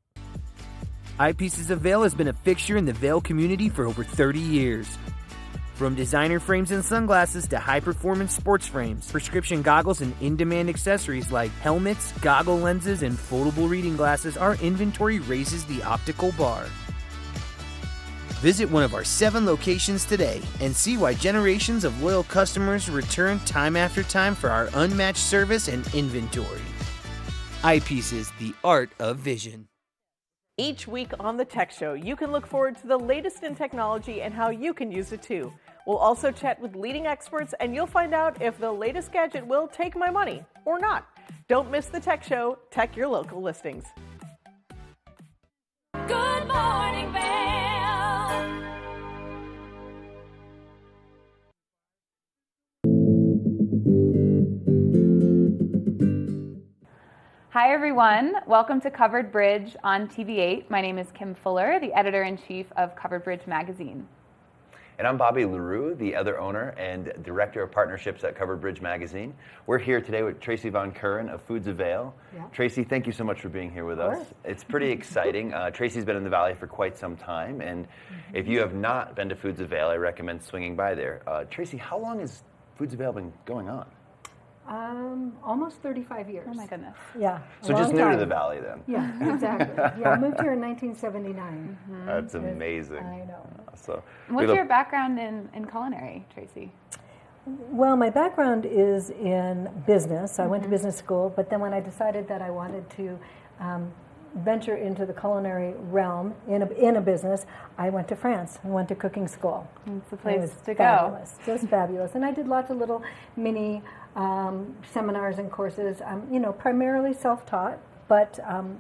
Eyepieces of Vail has been a fixture in the Vail community for over 30 years. From designer frames and sunglasses to high-performance sports frames, prescription goggles, and in-demand accessories like helmets, goggle lenses, and foldable reading glasses, our inventory raises the optical bar. Visit one of our 7 locations today and see why generations of loyal customers return time after time for our unmatched service and inventory. Eyepieces, the art of vision. Each week on the Tech Show, you can look forward to the latest in technology and how you can use it too. We'll also chat with leading experts, and you'll find out if the latest gadget will take my money or not. Don't miss the Tech Show. Tech your local listings. Good morning, Vail. Hi everyone, welcome to Covered Bridge on TV8. My name is Kim Fuller, the editor-in-chief of Covered Bridge magazine. And I'm Bobby LaRue, the other owner and director of partnerships at Covered Bridge magazine. We're here today with Tracy Von Curran of Foods of Vail. Yeah. Tracy, thank you so much for being here with us. It's pretty exciting. Tracy's been in the Valley for quite some time, and if you have not been to Foods of Vail, I recommend swinging by there. Tracy, how long has Foods of Vail been going on? Almost 35 years. Oh my goodness. Yeah. So just new to the Valley then. Yeah, exactly. Yeah, I moved here in 1979. That's amazing. I know. So What's your background in culinary, Tracy? Well, my background is in business. I went to business school, but then when I decided that I wanted to venture into the culinary realm in a business, I went to France. I went to cooking school. It's the place to fabulous, go. Just fabulous. And I did lots of little mini seminars and courses, primarily self-taught, but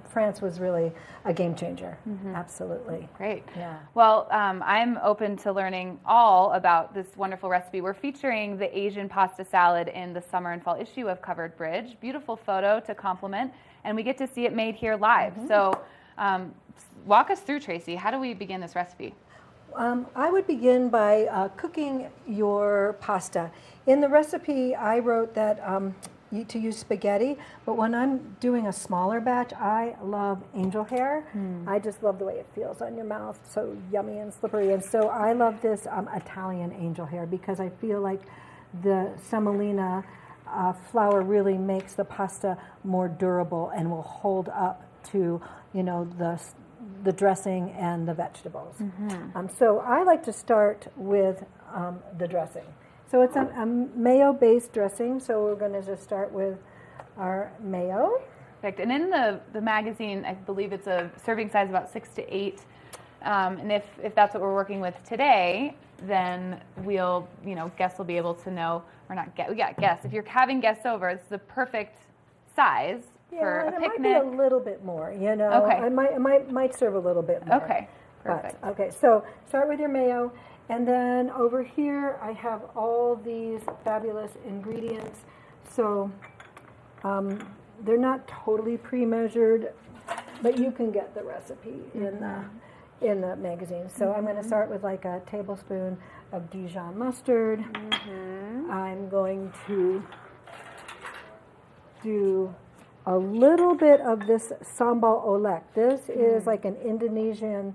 France was really a game changer. Absolutely. Great. Yeah. Well, I'm open to learning all about this wonderful recipe. We're featuring the Asian pasta salad in the summer and fall issue of Covered Bridge. Beautiful photo to complement, and we get to see it made here live. So walk us through, Tracy. How do we begin this recipe? I would begin by cooking your pasta. In the recipe, I wrote that to use spaghetti, but when I'm doing a smaller batch, I love angel hair. I just love the way it feels on your mouth, so yummy and slippery. And so I love this Italian angel hair because I feel like the semolina flour really makes the pasta more durable and will hold up to, the dressing and the vegetables. So I like to start with the dressing. So it's a mayo-based dressing, so we're going to just start with our mayo. Perfect. And in the magazine, I believe it's a serving size about 6 to 8. And if that's what we're working with today, then we'll, guests will be able to know, or not guests, we got guests. If you're having guests over, this is the perfect size for a picnic. It might be a little bit more, Okay. It might serve a little bit more. Okay, perfect. But, okay, so start with your mayo. And then over here, I have all these fabulous ingredients. So they're not totally pre-measured, but you can get the recipe in the magazine. So I'm going to start with like a tablespoon of Dijon mustard. I'm going to do a little bit of this sambal olek. This is like an Indonesian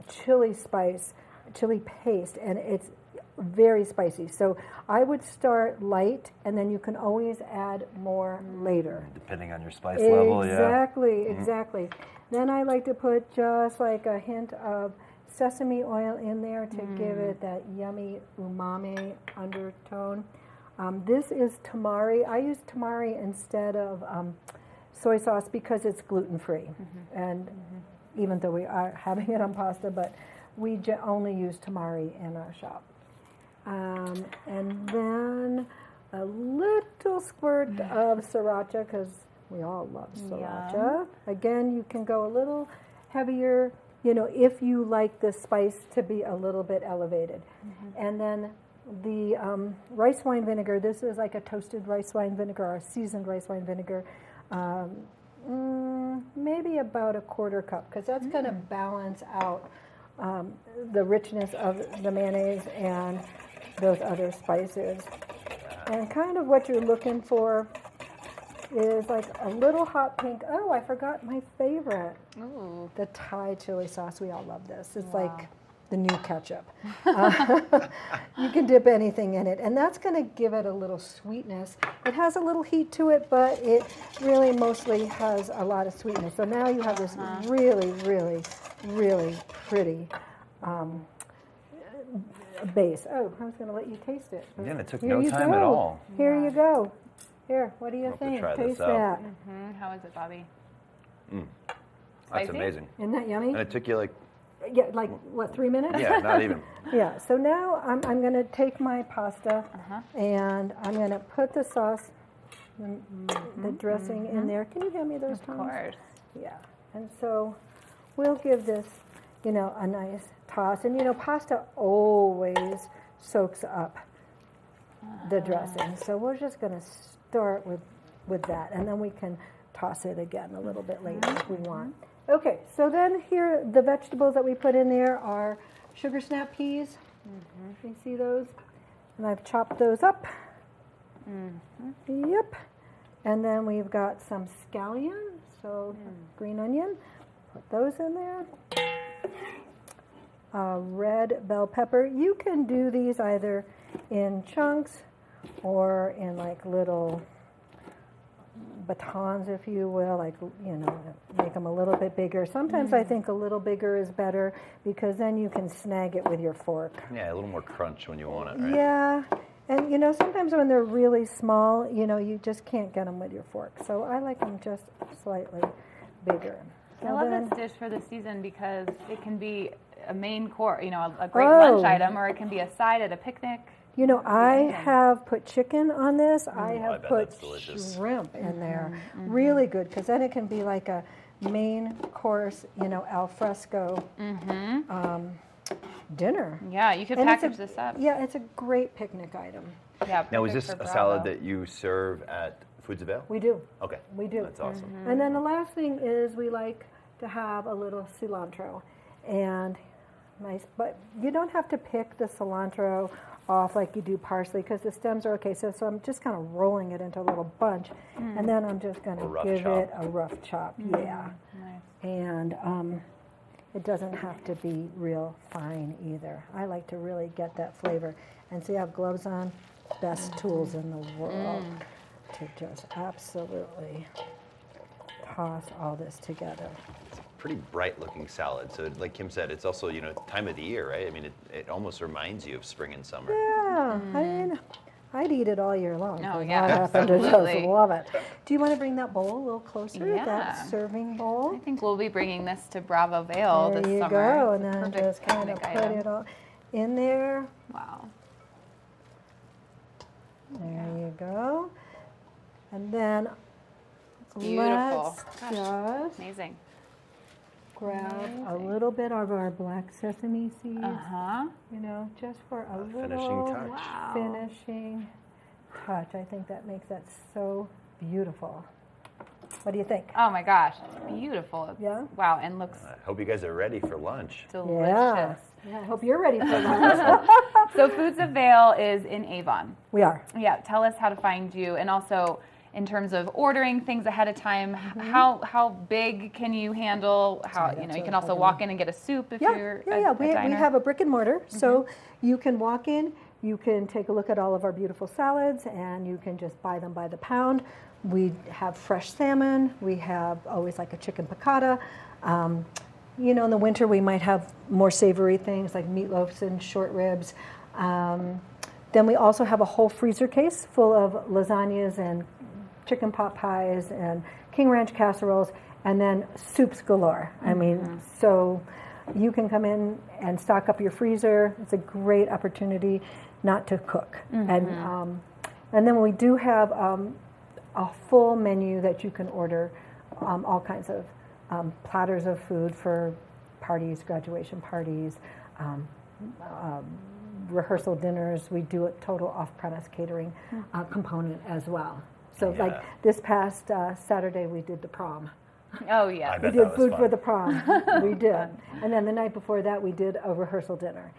chili paste, and it's very spicy. So I would start light, and then you can always add more later. Depending on your spice level, Exactly. Then I like to put just like a hint of sesame oil in there to give it that yummy umami undertone. This is tamari. I use tamari instead of soy sauce because it's gluten-free. And even though we are having it on pasta, but we only use tamari in our shop. And then a little squirt of sriracha, because we all love sriracha. Again, you can go a little heavier, if you like the spice to be a little bit elevated. And then the rice wine vinegar, this is like a toasted rice wine vinegar or seasoned rice wine vinegar. Maybe about a quarter cup, because that's going to balance out the richness of the mayonnaise and those other spices. And kind of what you're looking for is like a little hot pink. Oh, I forgot my favorite. Ooh. The Thai chili sauce. We all love this. It's like the new ketchup. You can dip anything in it, and that's going to give it a little sweetness. It has a little heat to it, but it really mostly has a lot of sweetness. So now you have this really, really, really pretty base. Oh, I was going to let you taste it. Yeah, and it took no time at all. Here you go. Here, what do you I'll think? try this Taste out. that. How is it, Bobby? That's amazing. Isn't that yummy? And it took you like what, 3 minutes? Yeah, not even. Yeah, so now I'm going to take my pasta and I'm going to put the sauce, the dressing in there. Can you hand me those tongs? Of course. Yeah, and so we'll give this, a nice toss. And, pasta always soaks up the dressing. So we're just going to start with that, and then we can toss it again a little bit later if we want. Okay, so then here, the vegetables that we put in there are sugar snap peas. You see those? And I've chopped those up. Yep. And then we've got some scallion, so green onion. Put those in there. Red bell pepper. You can do these either in chunks or in like little batons, if you will, make them a little bit bigger. Sometimes I think a little bigger is better because then you can snag it with your fork. Yeah, a little more crunch when you want it, right? Yeah, and sometimes when they're really small, you just can't get them with your fork. So I like them just slightly bigger. I love this dish for the season because it can be a main course, a great lunch item, or it can be a side at a picnic. You know, I have put chicken on this. I I have bet put that's delicious. shrimp in there. Really good, because then it can be like a main course, you know, al fresco dinner. Yeah, you could And it's package this up. Yeah, it's a great picnic item. Yeah. Now, is perfect this for a Bravo. salad that you serve at Foods of Vail? We do. Okay. We do. That's awesome. And then the last thing is we like to have a little cilantro, and nice, but you don't have to pick the cilantro off like you do parsley, because the stems are okay. So I'm just kind of rolling it into a little bunch, and then I'm just going A to rough give chop. it a rough chop. Yeah. Nice. And it doesn't have to be real fine either. I like to really get that flavor. And see, I have gloves on, best tools in the world to just absolutely toss all this together. Pretty bright looking salad. So like Kim said, it's also, you know, time of the year, right? I mean, it almost reminds you of spring and summer. Yeah, I mean, I'd eat it all year long. Oh, 'cause yeah, I happen to just absolutely. love it. Do you want to bring that bowl a little closer? Yeah. That serving bowl? I think we'll be bringing this to Bravo Vail There this you summer. go, It's and a then perfect just kind of picnic put item. it all in there. Wow. There you go. And then Beautiful. let's Gosh, just amazing. grab a little bit of our black sesame seeds. Uh-huh. You know, just for a finishing little touch. Wow. finishing touch. I think that makes that so beautiful. What do you think? Oh my gosh, it's beautiful. Yeah? Wow, and looks I hope you guys are ready for lunch. delicious. Yeah, I hope you're ready for that. So Foods of Vail is in Avon. We are. Yeah, tell us how to find you, and also in terms of ordering things ahead of time, how big can you handle? How you know you can also walk in and get a soup if you're a We diner. have a brick and mortar, so you can walk in, you can take a look at all of our beautiful salads, and you can just buy them by the pound. We have fresh salmon. We have always like a chicken piccata. You know, in the winter we might have more savory things like meatloafs and short ribs. Then we also have a whole freezer case full of lasagnas and chicken pot pies and King Ranch casseroles, and then soups galore. I mean, so you can come in and stock up your freezer. It's a great opportunity not to cook. And then we do have a full menu that you can order, all kinds of platters of food for parties, graduation parties, rehearsal dinners. We do a total off-premise catering component as well. So like this past Saturday we did the prom. Oh yeah, We did food for the prom. We did. And then the night before that we did a rehearsal dinner.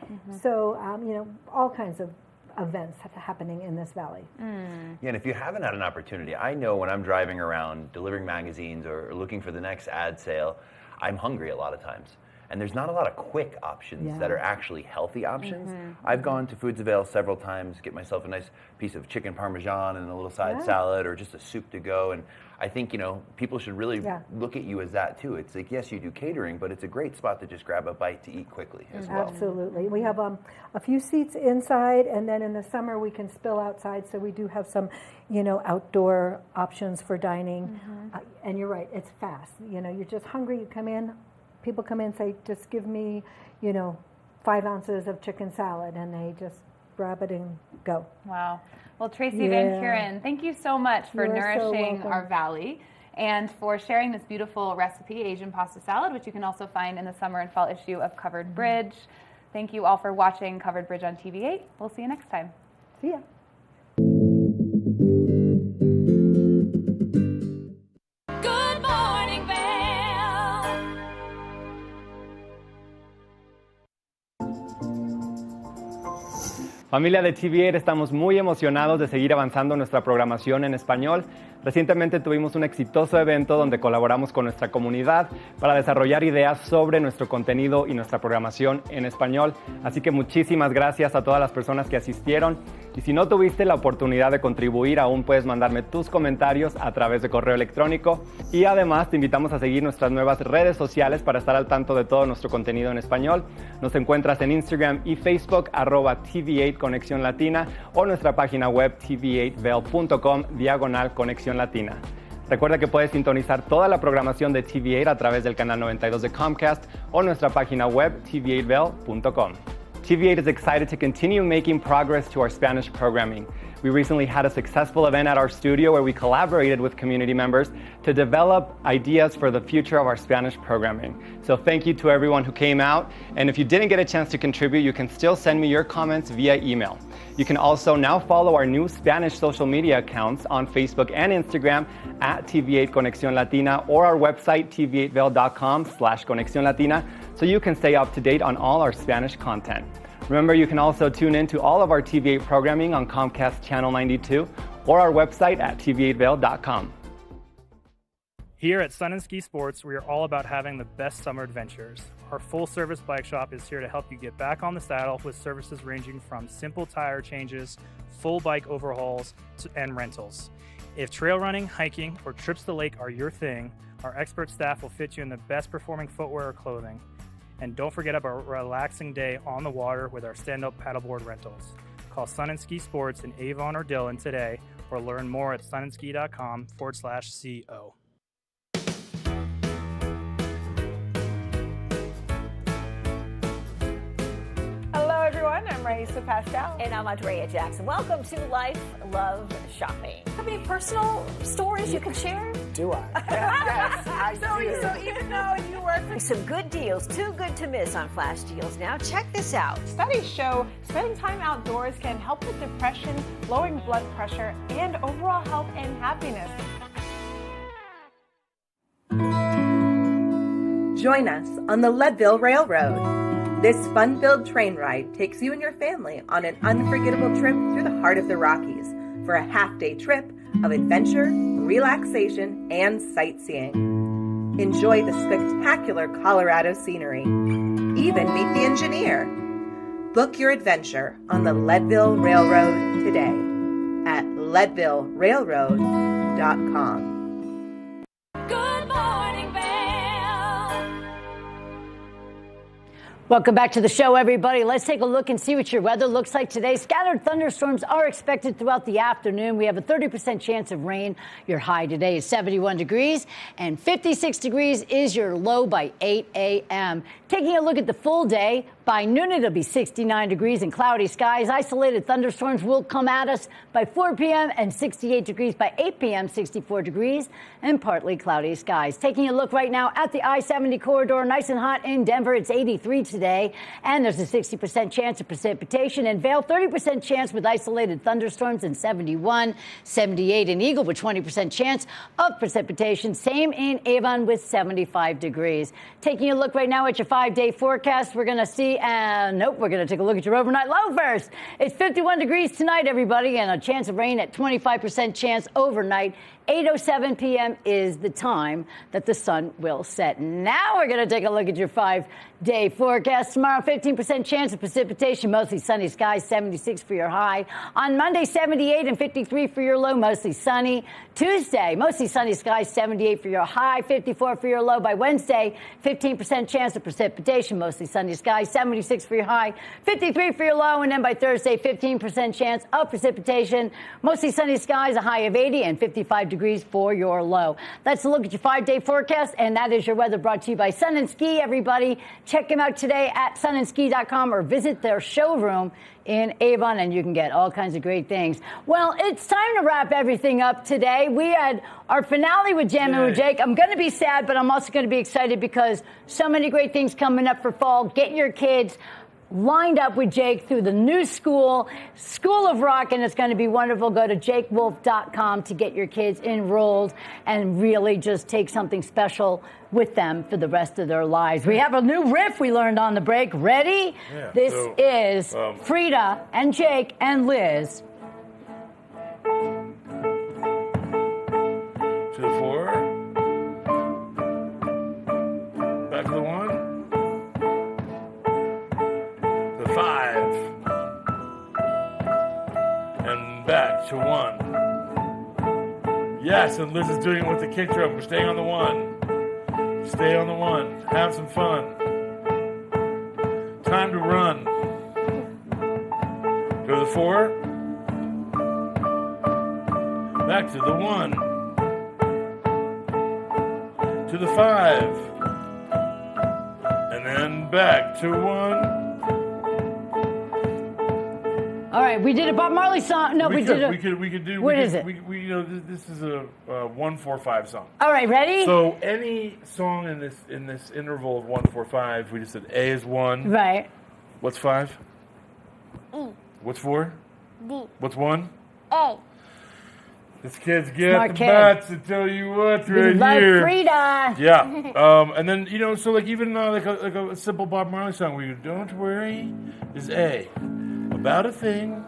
So, you know, all kinds of events happening in this valley. Yeah, and if you haven't had an opportunity, I know when I'm driving around delivering magazines or looking for the next ad sale, I'm hungry a lot of times. And there's not a lot of quick options that are actually healthy options. I've gone to Foods of Vail several times, get myself a nice piece of chicken parmesan and a little side salad or just a soup to go. And I think, you know, people should really look at you as that too. It's like, yes, you do catering, but it's a great spot to just grab a bite to eat quickly as well. Absolutely. We have a few seats inside, and then in the summer we can spill outside, so we do have some, you know, outdoor options for dining. And you're right, it's fast. You know, you're just hungry, you come in, people come in and say, just give me, you know, 5 ounces of chicken salad, and they just grab it and go. Wow. Well, Tracy Van Kuren, thank you so much for You are so nourishing welcome. our valley and for sharing this beautiful recipe, Asian pasta salad, which you can also find in the summer and fall issue of Covered Bridge. Thank you all for watching Covered Bridge on TV8. We'll see you next time. See ya. Good morning, Vail. Familia de TV8, estamos muy emocionados de seguir avanzando nuestra programación en español. Recientemente tuvimos un exitoso evento donde colaboramos con nuestra comunidad para desarrollar ideas sobre nuestro contenido y nuestra programación en español. Así que muchísimas gracias a todas las personas que asistieron. Y si no tuviste la oportunidad de contribuir, aún puedes mandarme tus comentarios a través de correo electrónico. Y además te invitamos a seguir nuestras nuevas redes sociales para estar al tanto de todo nuestro contenido en español. Nos encuentras en Instagram y Facebook, @TV8 Conexión Latina, o nuestra página web tv8vail.com/Conexión Latina. Recuerda que puedes sintonizar toda la programación de TV8 a través del canal 92 de Comcast o nuestra página web tv8vail.com. TV8 is excited to continue making progress to our Spanish programming. We recently had a successful event at our studio where we collaborated with community members to develop ideas for the future of our Spanish programming. So thank you to everyone who came out. And if you didn't get a chance to contribute, you can still send me your comments via email. You can also now follow our new Spanish social media accounts on Facebook and Instagram at TV8 Conexión Latina or our website tv8vail.com/Conexión Latina so you can stay up to date on all our Spanish content. Remember, you can also tune in to all of our TV8 programming on Comcast Channel 92 or our website at tv8vail.com. Here at Sun and Ski Sports, we are all about having the best summer adventures. Our full-service bike shop is here to help you get back on the saddle with services ranging from simple tire changes, full bike overhauls, and rentals. If trail running, hiking, or trips to the lake are your thing, our expert staff will fit you in the best performing footwear or clothing. And don't forget about a relaxing day on the water with our stand-up paddleboard rentals. Call Sun and Ski Sports in Avon or Dillon today or learn more at sunandski.com/CO. Hello everyone, I'm Raisa Pascal. And I'm Andrea Jackson. Welcome to Life, Love, Shopping. Have any personal stories you can share? Do I? Yes, I do. So even though you work for some good deals, too good to miss on flash deals now, check this out. Studies show spending time outdoors can help with depression, lowering blood pressure, and overall health and happiness. Join us on the Leadville Railroad. This fun-filled train ride takes you and your family on an unforgettable trip through the heart of the Rockies for a half-day trip of adventure, relaxation, and sightseeing. Enjoy the spectacular Colorado scenery. Even meet the engineer. Book your adventure on the Leadville Railroad today at leadvillerailroad.com. Good morning, Vail. Welcome back to the show, everybody. Let's take a look and see what your weather looks like today. Scattered thunderstorms are expected throughout the afternoon. We have a 30% chance of rain. Your high today is 71 degrees, and 56 degrees is your low by 8 a.m. Taking a look at the full day, by noon it'll be 69 degrees and cloudy skies. Isolated thunderstorms will come at us by 4 p.m. and 68 degrees by 8 p.m., 64 degrees and partly cloudy skies. Taking a look right now at the I-70 corridor, nice and hot in Denver. It's 83 today, and there's a 60% chance of precipitation. In Vail, 30% chance with isolated thunderstorms, and 71, 78 in Eagle with 20% chance of precipitation. Same in Avon with 75 degrees. Taking a look right now at your 5-day forecast, we're going to see, we're going to take a look at your overnight low first. It's 51 degrees tonight, everybody, and a chance of rain at 25% chance overnight. 8:07 p.m. is the time that the sun will set. Now we're going to take a look at your 5-day forecast. Tomorrow, 15% chance of precipitation, mostly sunny skies, 76 for your high. On Monday, 78 and 53 for your low, mostly sunny. Tuesday, mostly sunny skies, 78 for your high, 54 for your low. By Wednesday, 15% chance of precipitation, mostly sunny skies, 76 for your high, 53 for your low. And then by Thursday, 15% chance of precipitation, mostly sunny skies, a high of 80 and 55 degrees for your low. Let's look at your 5-day forecast, and that is your weather brought to you by Sun and Ski, everybody. Check them out today at sunandski.com or visit their showroom in Avon, and you can get all kinds of great things. Well, it's time to wrap everything up today. We had our finale with Jammin with Jake. I'm going to be sad, but I'm also going to be excited because so many great things coming up for fall. Get your kids lined up with Jake through the new School of Rock, and it's going to be wonderful. Go to jakewolf.com to get your kids enrolled and really just take something special with them for the rest of their lives. We have a new riff we learned on the break. Ready? Yeah, this is Frida and Jake and Liz. To the 4. Back to the 1. The 5. And back to 1. Yes, and Liz is doing it with the kick drum. We're staying on the 1. Stay on the 1. Have some fun. Time to run. Go to the 4. Back to the 1. To the 5. And then back to 1. All right, we did a Bob Marley song. No, we did a. We could do. What is it? This is a 1-4-5 song. All right, ready? So any song in this interval of 1-4-5, we just said A is 1. Right. What's 5? E. What's 4? D. What's 1? A. This kid's get Smart the kid. bats to tell you what We right love here. Frida. Yeah. And then so like even like a simple Bob Marley song where you don't worry is A, about a thing.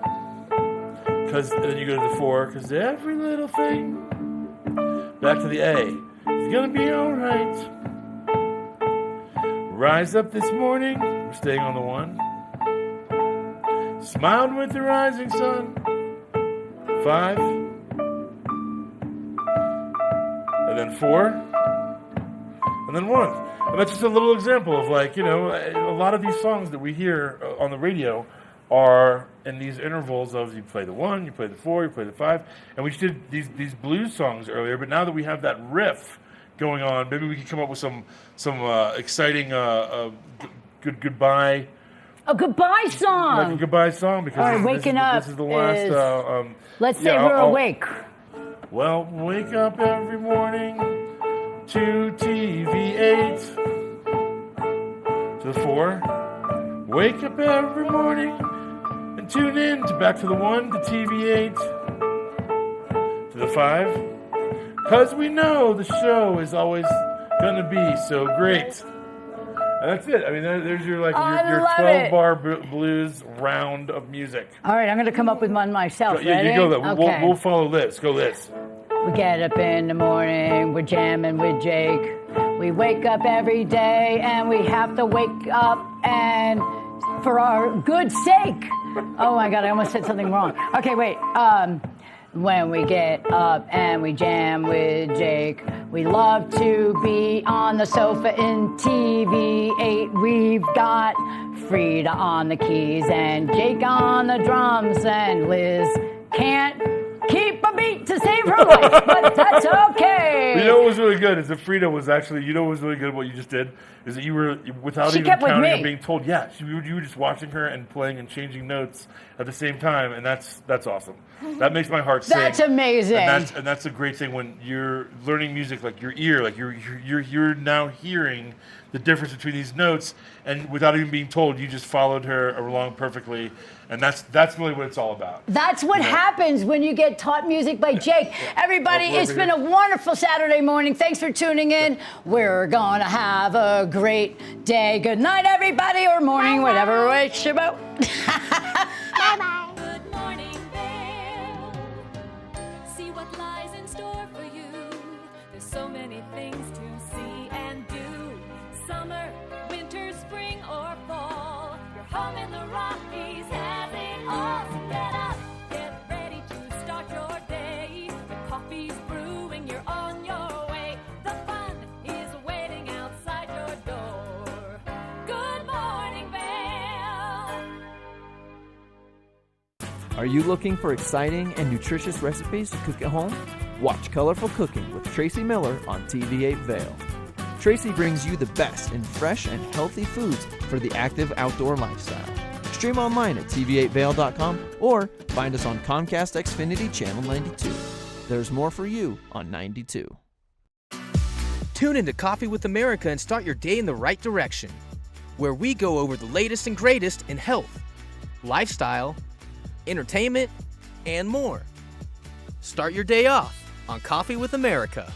Cause then you go to the 4, cause every little thing. Back to the A. It's gonna be all right. Rise up this morning. We're staying on the 1. Smiled with the rising sun. 5. And then 4. And then 1. And that's just a little example of like, a lot of these songs that we hear on the radio are in these intervals of you play the 1, you play the 4, you play the 5. And we just did these blues songs earlier, but now that we have that riff going on, maybe we can come up with some exciting goodbye. A goodbye song. Like a goodbye song because All right, waking up this is the last. is- Let's say we're awake. Well, wake up every morning to TV8. To the 4. Wake up every morning and tune in to back to the 1 to TV8. To the 5. Because we know the show is always going to be so great. And that's it. I mean, there's your your love 12-bar blues round of music. All right, I'm going to come up with one myself. Yeah, Ready? you go. Okay. We'll follow Liz. Go, Liz. We get up in the morning, we're jamming with Jake. We wake up every day and we have to wake up and for our good sake. Oh my God, I almost said something wrong. Okay, wait. When we get up and we jam with Jake, we love to be on the sofa in TV8. We've got Frida on the keys and Jake on the drums, and Liz can't keep a beat to save her life, but that's okay. You know what was really good is that Frida was actually, what was really good what you just did is that you were, without She even kept with counting me. or being told, you were just watching her and playing and changing notes at the same time, and that's awesome. That makes my heart sing. That's amazing. And that's a great thing when you're learning music, like your ear, like you're now hearing the difference between these notes, and without even being told, you just followed her along perfectly, and that's really what it's all about. That's what happens when you get taught music by Jake. Everybody, it's been a wonderful Saturday morning. Thanks for tuning in. We're going to have a great day. Good night, everybody, or morning, whatever it's about. Bye-bye. Good morning, Vail. See what lies in store for you. There's so many things to see and do. Summer, winter, spring, or fall. Your home in the Rockies has it all. So get up, get ready to start your day. The coffee's brewing, you're on your way. The fun is waiting outside your door. Good morning, Vail. Are you looking for exciting and nutritious recipes to cook at home? Watch Colorful Cooking with Tracy Miller on TV8 Vail. Tracy brings you the best in fresh and healthy foods for the active outdoor lifestyle. Stream online at tv8vail.com or find us on Comcast Xfinity Channel 92. There's more for you on 92. Tune into Coffee with America and start your day in the right direction, where we go over the latest and greatest in health, lifestyle, entertainment, and more. Start your day off on Coffee with America.